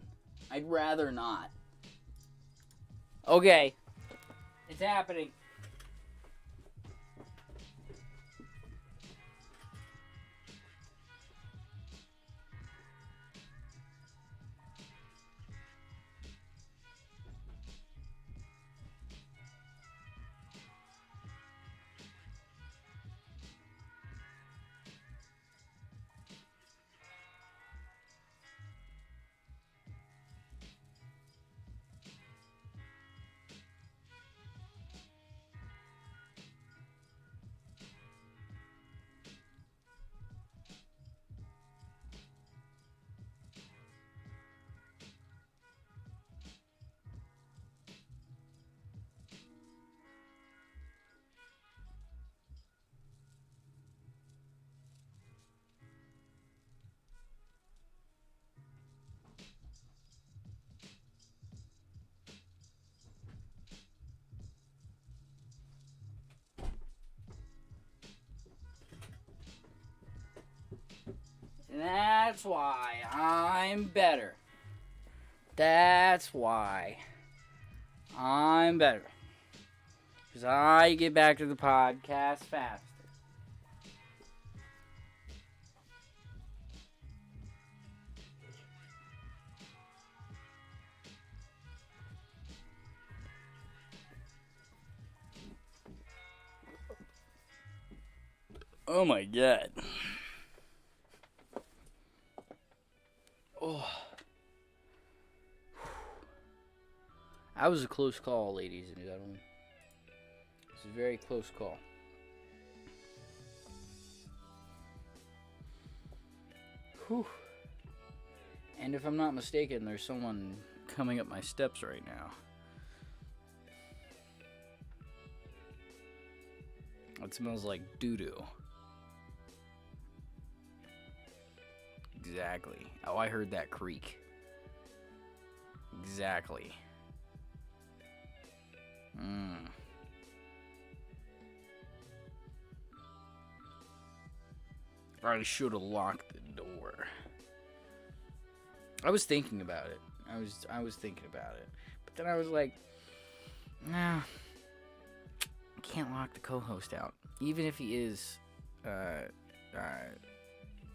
I'd rather not. Okay. It's happening. And that's why I'm better. That's why I'm better. Because I get back to the podcast faster. Oh my god. Oh. That was a close call, ladies and gentlemen. It's a very close call. Whew. And if I'm not mistaken, there's someone coming up my steps right now. It smells like doo-doo. Exactly. Oh, I heard that creak. Exactly. I should have locked the door. I was thinking about it. I was thinking about it. But then I was like, nah. I can't lock the co-host out. Even if he is, you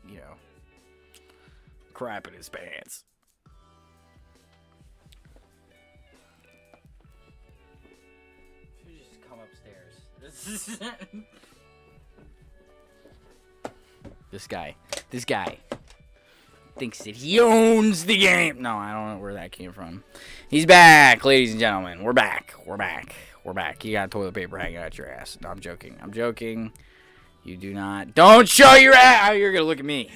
know, crap in his pants. Should just come upstairs. This guy thinks that he owns the game. No, I don't know where that came from. He's back, ladies and gentlemen. We're back. You got toilet paper hanging out your ass. No, I'm joking. You do not. Don't show your ass. Oh, you're going to look at me.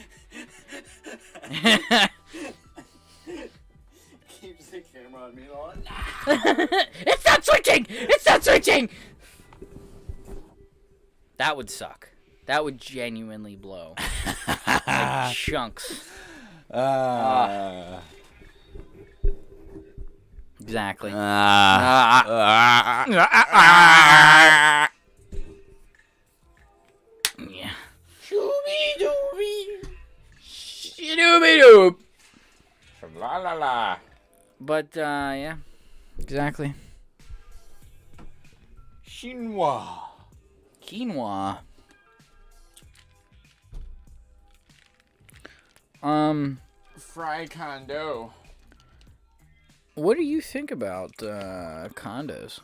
Keeps the camera on me all. It's not switching. That would suck. That would genuinely blow. Like chunks. Exactly. Yeah. Shooby-dooby. La la la. But, yeah. Exactly. Quinoa. Fry condo. What do you think about condos?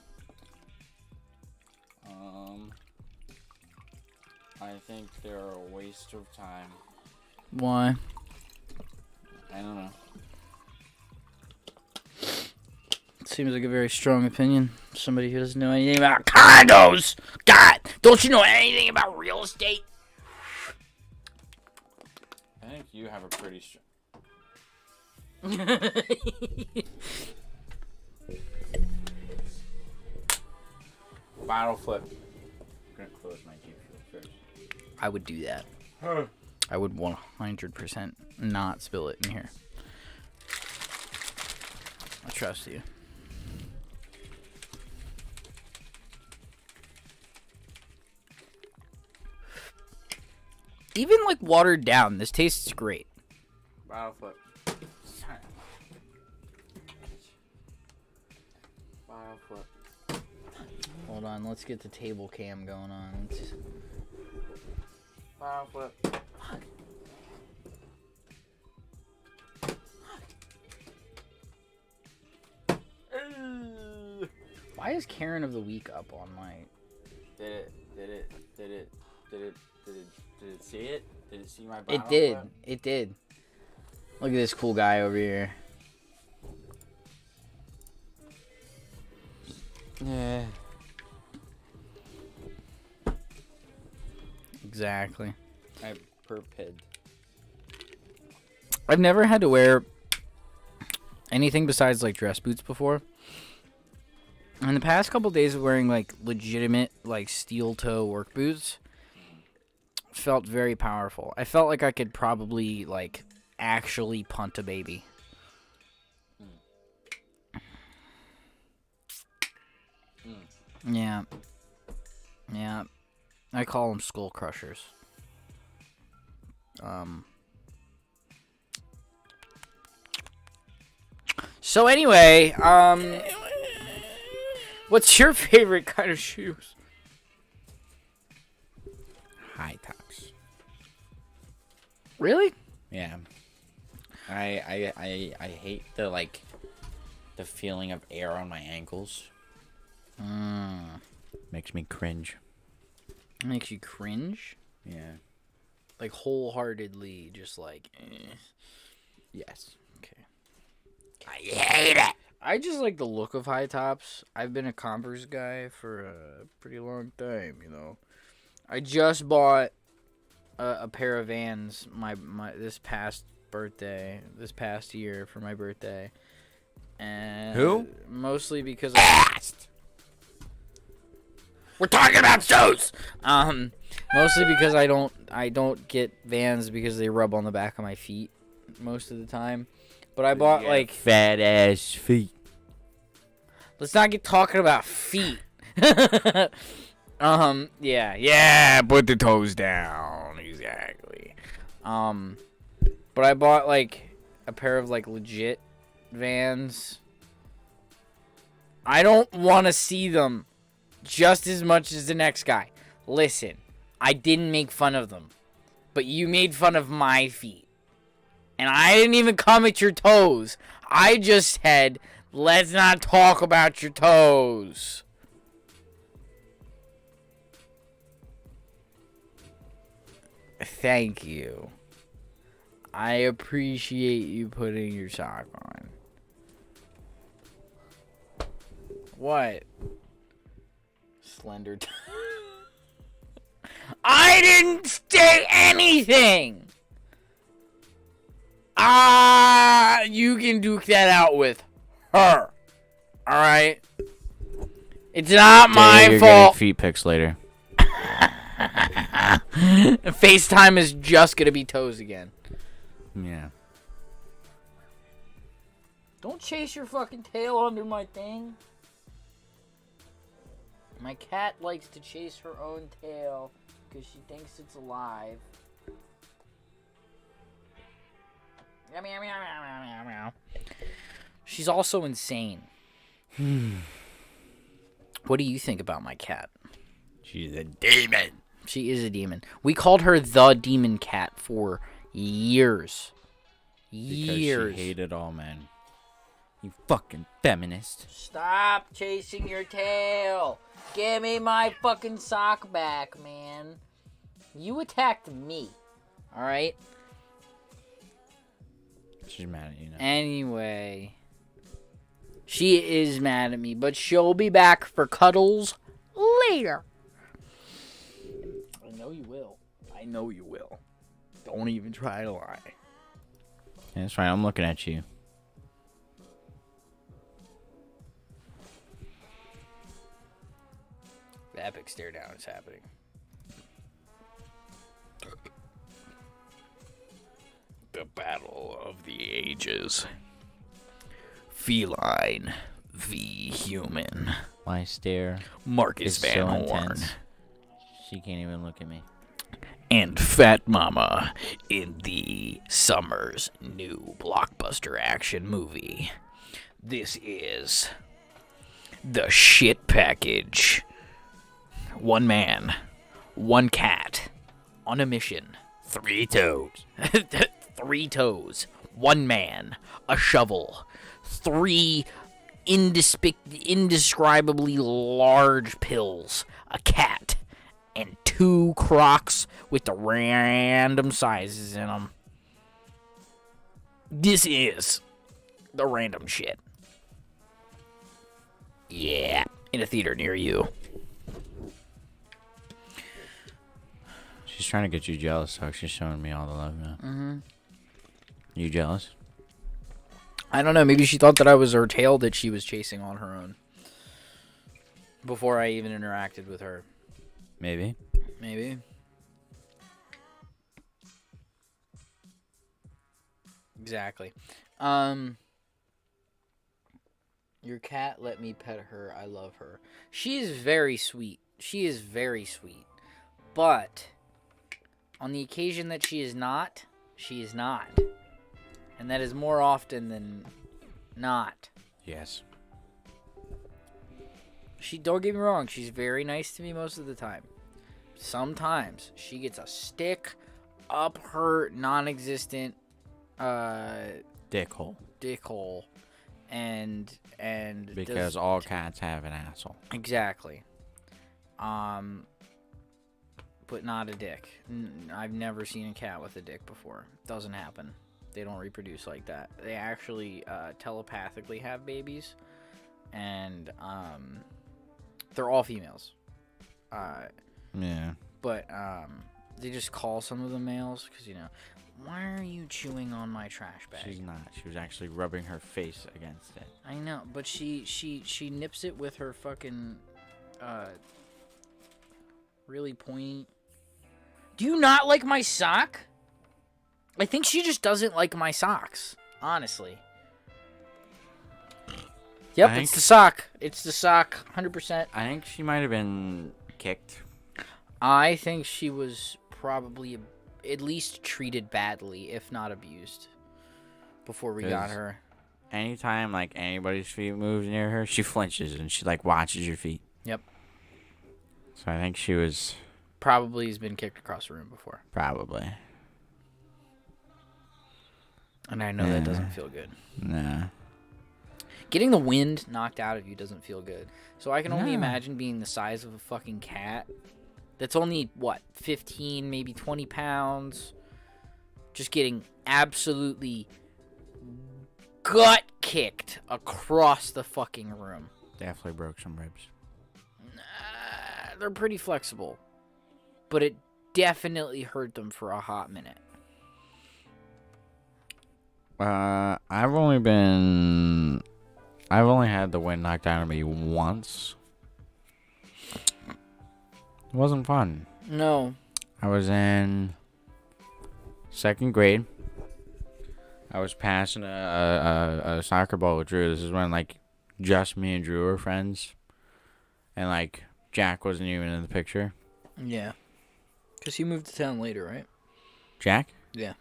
I think they're a waste of time. Why? I don't know. Seems like a very strong opinion. Somebody who doesn't know anything about condos. God, don't you know anything about real estate? I think you have a pretty strong. Bottle flip. I'm gonna close my G Fuel first. I would do that. I would 100% not spill it in here. I trust you. Even like watered down, this tastes great. Bottle flip. Bottle flip. Hold on, let's get the table cam going on. Bottle flip. Why is Karen of the Week up on my... Did it see it? Did it see my bottle It did. flip? It did. Look at this cool guy over here. Yeah. Exactly. I perpid. I've never had to wear anything besides like dress boots before. In the past couple days of wearing like legitimate like steel toe work boots felt very powerful. I felt like I could probably like actually punt a baby. Yeah. I call them skull crushers. So anyway, what's your favorite kind of shoes? High tops. Really? Yeah. I hate the feeling of air on my ankles. Makes me cringe. Makes you cringe? Yeah. Like wholeheartedly, just like. Yes. Okay. I hate it. I just like the look of high tops. I've been a Converse guy for a pretty long time, you know. I just bought a pair of Vans this past year for my birthday. And Who? Mostly because We're talking about shoes. Mostly because I don't get Vans because they rub on the back of my feet most of the time. But I bought like fat ass feet. Let's not get talking about feet. Yeah, put the toes down. Exactly. But I bought like a pair of like legit Vans. I don't want to see them just as much as the next guy. Listen, I didn't make fun of them, but you made fun of my feet. And I didn't even come at your toes. I just said, let's not talk about your toes. Thank you. I appreciate you putting your sock on. What? Slender. I didn't say anything! You can duke that out with her. Alright? It's not my fault. Feet pics later. FaceTime is just gonna be toes again. Yeah. Don't chase your fucking tail under my thing. My cat likes to chase her own tail because she thinks it's alive. Meow, meow, meow, meow, meow, meow. She's also insane. What do you think about my cat? She's a demon. She is a demon. We called her the demon cat for years. Because she hated all men. You fucking feminist. Stop chasing your tail. Give me my fucking sock back, man. You attacked me. Alright? She's mad at you now. Anyway. She is mad at me, but she'll be back for cuddles later. I know you will. I know you will. Don't even try to lie. Yeah, that's right. I'm looking at you. The epic stare down is happening. The battle of the ages. Feline v human. My stare Marcus is Van so Horn. intense. She can't even look at me. And Fat Mama in the summer's new blockbuster action movie. This is the shit package. One man, one cat, on a mission. 3 toes. 3 toes, one man, a shovel, 3 indescribably large pills, a cat, and 2 Crocs with the random sizes in them. This is the random shit. Yeah, in a theater near you. She's trying to get you jealous, so she's showing me all the love now. Mm-hmm. You jealous? I don't know. Maybe she thought that I was her tail that she was chasing on her own. Before I even interacted with her. Maybe. Maybe. Exactly. Your cat let me pet her. I love her. She is very sweet. She is very sweet. But on the occasion that she is not, she is not. And that is more often than not. Yes. Don't get me wrong, she's very nice to me most of the time. Sometimes she gets a stick up her non-existent Dick hole. and Because all cats have an asshole. exactly. But not a dick. I've never seen a cat with a dick before. Doesn't happen. They don't reproduce like that. They actually telepathically have babies, and they're all females. Yeah. But they just call some of the males because, why are you chewing on my trash bag? She's not. She was actually rubbing her face against it. I know, but she nips it with her fucking really pointy. Do you not like my sock? I think she just doesn't like my socks, honestly. Yep, it's the sock. It's the sock, 100%. I think she might have been kicked. I think she was probably at least treated badly, if not abused, before we got her. Anytime, like, anybody's feet moves near her, she flinches and she, like, watches your feet. Yep. So I think she was... Probably has been kicked across the room before. Probably. And I know that doesn't feel good. Nah. Getting the wind knocked out of you doesn't feel good. So I can only imagine being the size of a fucking cat. That's only, 15, maybe 20 pounds. Just getting absolutely gut kicked across the fucking room. Definitely broke some ribs. They're pretty flexible. But it definitely hurt them for a hot minute. I've only had the wind knocked out of me once. It wasn't fun. No. I was in 2nd grade. I was passing a soccer ball with Drew. This is when, like, just me and Drew were friends. And, like, Jack wasn't even in the picture. Yeah. Because he moved to town later, right? Jack? Yeah.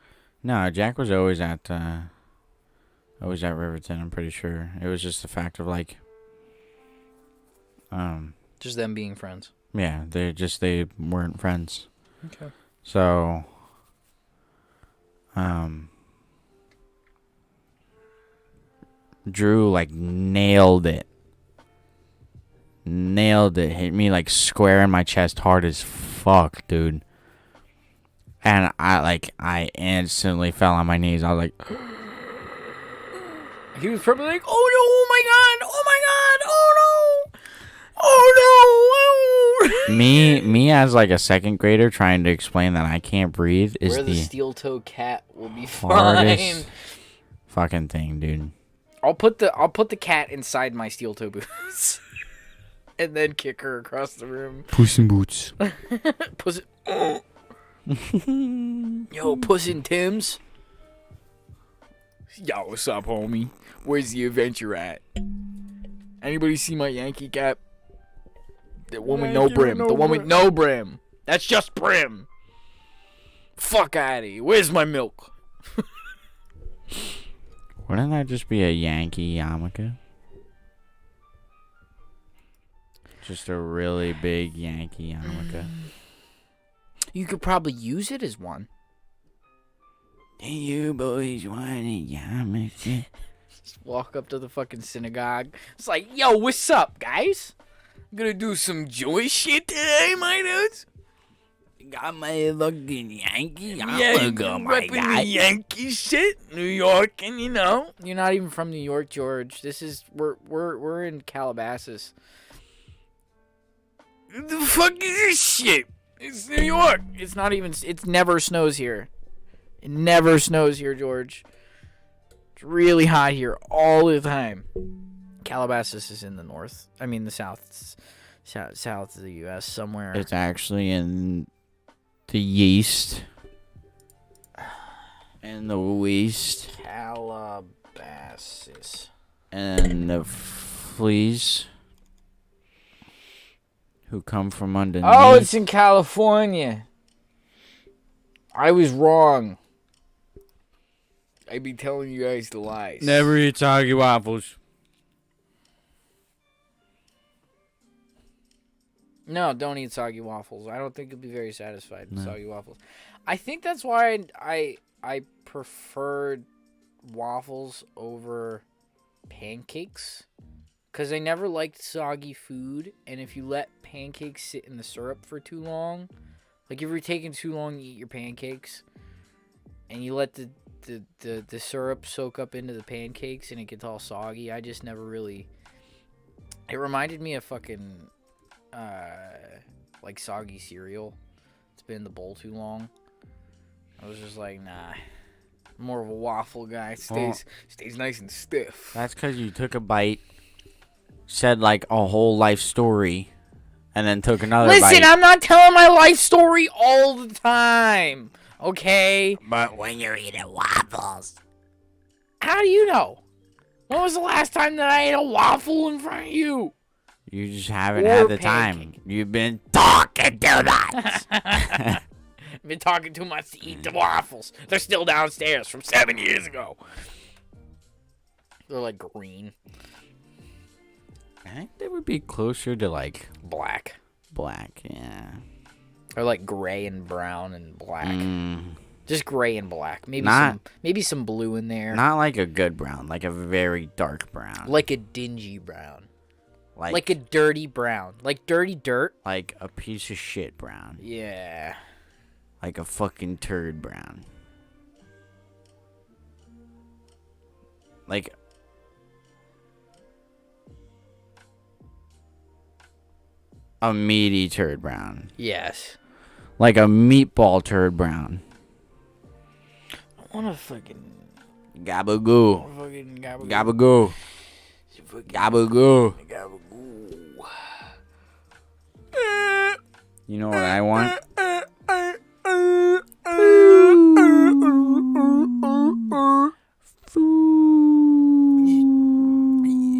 No, Jack was always at Riverton, I'm pretty sure. It was just the fact of, like... Just them being friends. Yeah, they weren't friends. Okay. So... Drew, like, nailed it. Hit me, like, square in my chest hard as fuck, dude. And I instantly fell on my knees. I was like... He was probably like, oh no, oh my god, oh no. Oh no. me as, like, a 2nd grader trying to explain that I can't breathe is the steel toe cat will be hardest fine. Fucking thing, dude. I'll put the cat inside my steel toe boots. And then kick her across the room. Puss in Boots. Puss. Oh. Yo, Puss in Tim's. Yo, what's up, homie? Where's the adventure at? Anybody see my Yankee cap? The one with no brim. The one with no brim. That's just brim. Fuck out of here. Where's my milk? Wouldn't that just be a Yankee yarmulke? Just a really big Yankee yarmulke. You could probably use it as one. Hey, you boys want a yarmulke? Just walk up to the fucking synagogue. It's like, yo, what's up, guys? I'm gonna do some Jewish shit today, my dudes. Got my fucking Yankee yarmulke, my guy. Yankee shit, New York, and you know. You're not even from New York, George. We're in Calabasas. What the fuck is this shit? It's New York. It's not even. It never snows here. It never snows here, George. It's really hot here all the time. Calabasas is in the north. I mean, the south. South of the U.S. somewhere. It's actually in the east. And the west. Calabasas. And the fleas who come from underneath. Oh, it's in California. I was wrong. I be telling you guys the lies. Never eat soggy waffles. No, don't eat soggy waffles. I don't think you'll be very satisfied with soggy waffles. I think that's why I preferred waffles over pancakes. Because I never liked soggy food. And if you let pancakes sit in the syrup for too long, like if you're taking too long to eat your pancakes, and you let the syrup soak up into the pancakes and it gets all soggy, I just never really... It reminded me of fucking... like soggy cereal. It's been in the bowl too long. I was just like, nah. I'm more of a waffle guy. Stays nice and stiff. That's because you took a bite, said like a whole life story, and then took another bite. Listen, I'm not telling my life story all the time. Okay? But when you're eating waffles. How do you know? When was the last time that I ate a waffle in front of you? You just haven't had the time. You've been talking too much. I've been talking too much to eat the waffles. They're still downstairs from 7 years ago. They're like green. I think they would be closer to like Black. black, yeah. Or like gray and brown and black. Just gray and black. Maybe some blue in there. Not like a good brown, like a very dark brown. Like a dingy brown. Like a dirty brown. Like dirty dirt. Like a piece of shit brown. Yeah. Like a fucking turd brown. Like... a meaty turd brown. Yes. Like a meatball turd brown. I want to fucking... Gabagoo. Fucking gabagoo. Gabagoo. Gabagoo. Gabagoo. You know what I want?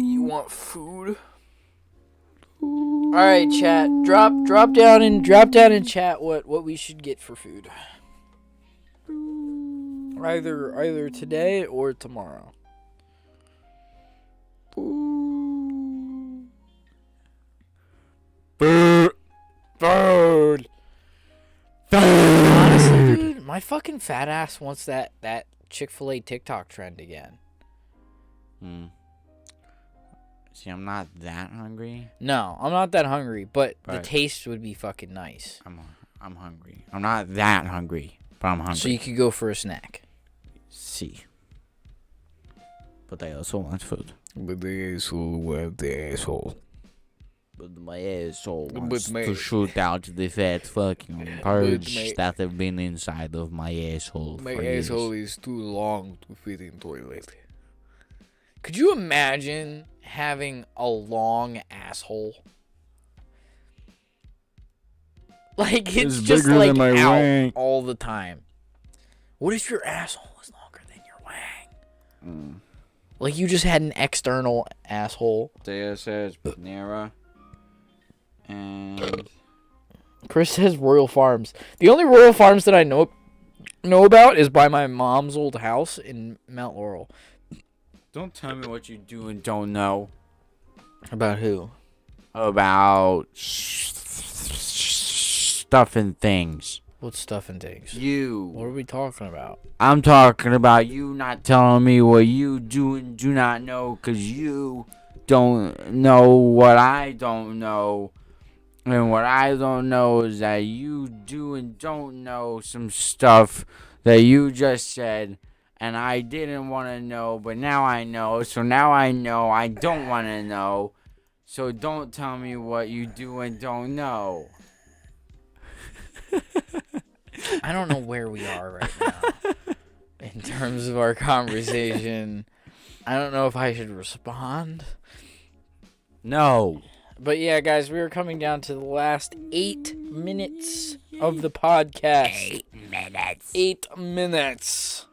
You want food? All right, chat. Drop down in chat what we should get for food. Either today or tomorrow. Food. Honestly, dude, my fucking fat ass wants that Chick-fil-A TikTok trend again. See, I'm not that hungry. No, I'm not that hungry, but the taste would be fucking nice. I'm hungry. I'm not that hungry, but I'm hungry. So you could go for a snack. See. But I also want food. But the asshole want the asshole. But my asshole wants to shoot out the fat fucking parts that have been inside of my asshole. My asshole is too long to fit in toilet. Could you imagine having a long asshole? Like, it's just like out all the time. What if your asshole was longer than your wang? Like, you just had an external asshole. Thea says Panera. And Chris says Royal Farms. The only Royal Farms that I know about is by my mom's old house in Mount Laurel. Don't tell me what you do and don't know. About who? About stuff and things. What stuff and things? You. What are we talking about? I'm talking about you not telling me what you do and do not know, because you don't know what I don't know. And what I don't know is that you do and don't know some stuff that you just said. And I didn't want to know, but now I know. So now I know I don't want to know. So don't tell me what you do and don't know. I don't know where we are right now in terms of our conversation. I don't know if I should respond. No. But yeah, guys, we are coming down to the last 8 minutes of the podcast. 8 minutes. 8 minutes.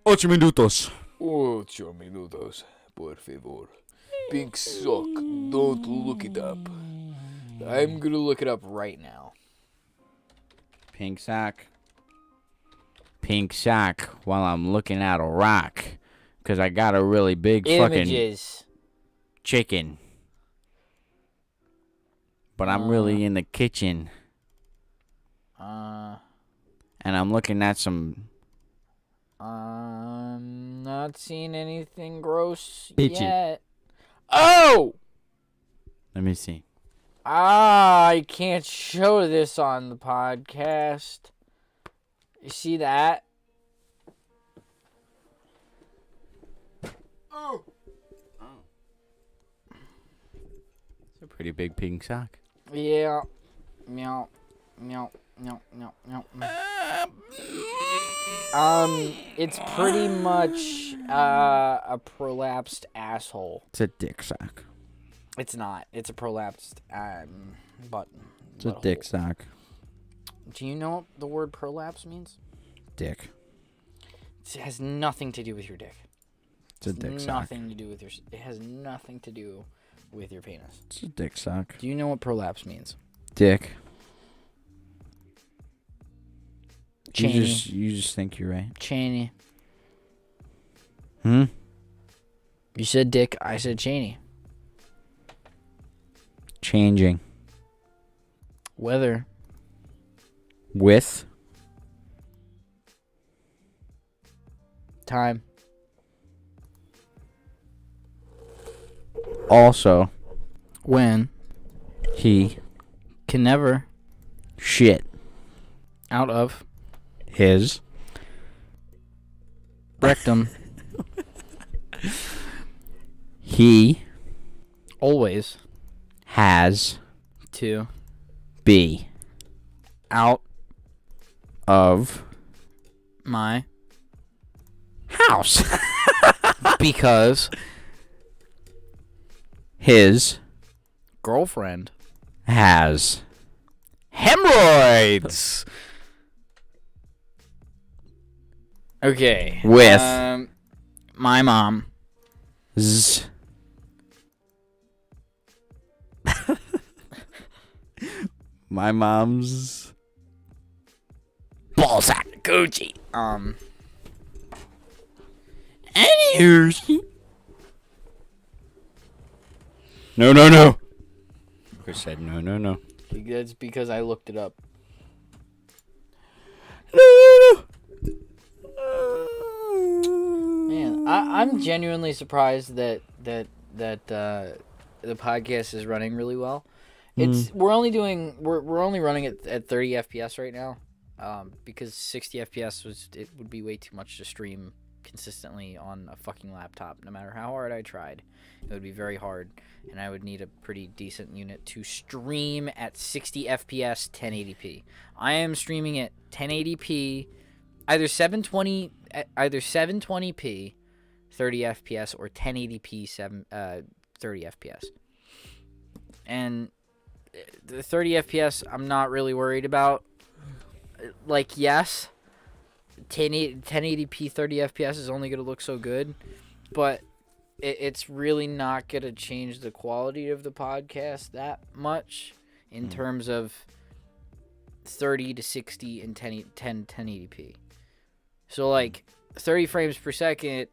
8 minutos. 8 minutos, por favor. Pink sock, don't look it up. I'm gonna look it up right now. Pink sack. pink sock while I'm looking at a rock. Because I got a really big Images. fucking chicken. But I'm really in the kitchen. And I'm looking at some... I'm not seeing anything gross Bitchin'. yet. Oh! Let me see. I can't show this on the podcast. You see that? Oh. It's a pretty big pink sock. Yeah. Meow. Meow. Meow. Meow. Meow. It's pretty much a prolapsed asshole. It's a dick sock. It's not. It's a prolapsed button. It's a dick sock. Do you know what the word prolapse means? Dick. It has nothing to do with your dick. It's a dick sock. Nothing to do with your. It has nothing to do with your penis. It's a dick sock. Do you know what prolapse means? Dick. Cheney. You just think you're right. Cheney. Hmm? You said dick, I said Cheney. Changing. Weather. With. Time. Also. When. He. Can never. Shit. Out of. His. Rectum. He. Always. Has. To. Be. Out. Of. My. House. Because. His. Girlfriend. Has. Hemorrhoids. Okay. With. My mom. Z. My mom's. Ballsack Gucci. Anywho. No. Chris said no. That's because I looked it up. No. Man, I'm genuinely surprised that the podcast is running really well. We're only running it at 30 FPS right now, because 60 FPS would be way too much to stream consistently on a fucking laptop. No matter how hard I tried, it would be very hard, and I would need a pretty decent unit to stream at 60 FPS 1080p. I am streaming at 1080p, either 720p 30 FPS or 1080p 30 FPS. And the 30 FPS I'm not really worried about. Like, yes, 1080p 30 FPS is only going to look so good, but it's really not going to change the quality of the podcast that much in terms of 30 to 60 and 1080p. So, like, 30 frames per second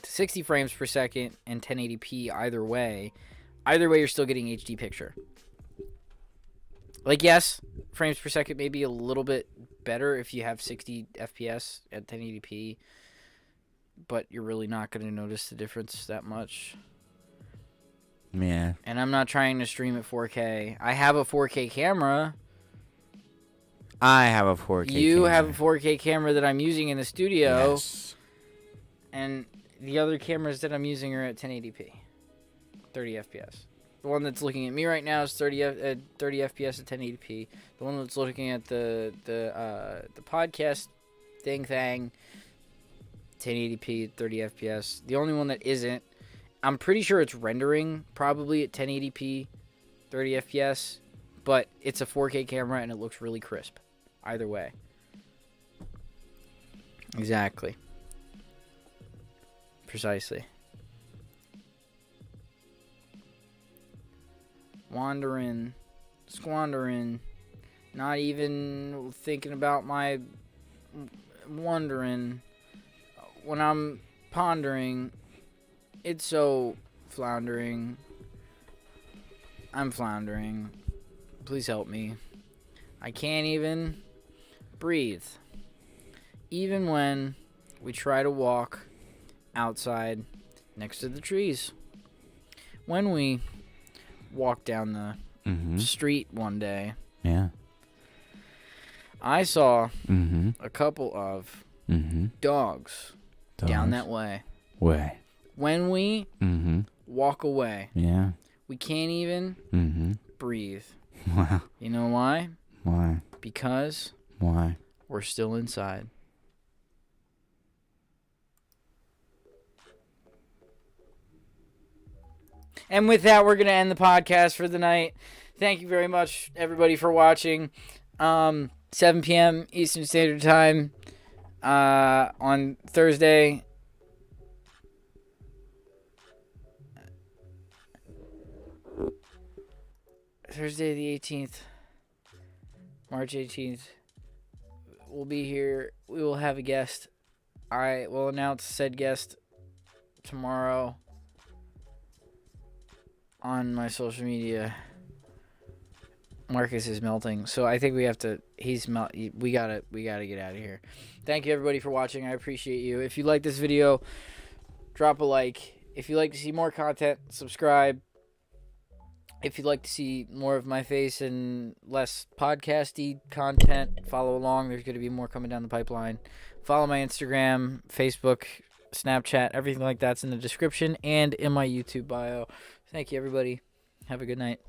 to 60 frames per second and 1080p either way you're still getting HD picture. Like, yes, frames per second may be a little bit better if you have 60 FPS at 1080p, but you're really not going to notice the difference that much. Yeah. And I'm not trying to stream at 4K. I have a 4K camera. I have a 4K You camera. have a 4K camera that I'm using in the studio. Yes. And the other cameras that I'm using are at 1080p. 30 FPS. The one that's looking at me right now is 30 FPS at 1080p. The one that's looking at the podcast thing, 1080p, 30 FPS. The only one that isn't, I'm pretty sure it's rendering probably at 1080p, 30 FPS, but it's a 4K camera and it looks really crisp. Either way. Exactly. Precisely. Wandering, squandering, not even thinking about my wondering, when I'm pondering, it's so floundering. I'm floundering. Please help me. I can't even breathe. Even when we try to walk outside next to the trees. When we walked down the street one day, I saw a couple of dogs down that way. When we walk away, we can't even breathe. Wow. You know why? Why? Because Why? we're still inside. And with that, we're going to end the podcast for the night. Thank you very much, everybody, for watching. 7 p.m. Eastern Standard Time on Thursday. Thursday the 18th, March 18th. We'll be here. We will have a guest. I will announce said guest tomorrow on my social media. Marcus is melting, so I think we have to. We gotta get out of here. Thank you everybody for watching. I appreciate you. If you like this video, drop a like. If you'd like to see more content, subscribe. If you'd like to see more of my face and less podcasty content, follow along. There's going to be more coming down the pipeline. Follow my Instagram, Facebook, Snapchat, everything like that's in the description and in my YouTube bio. Thank you, everybody. Have a good night.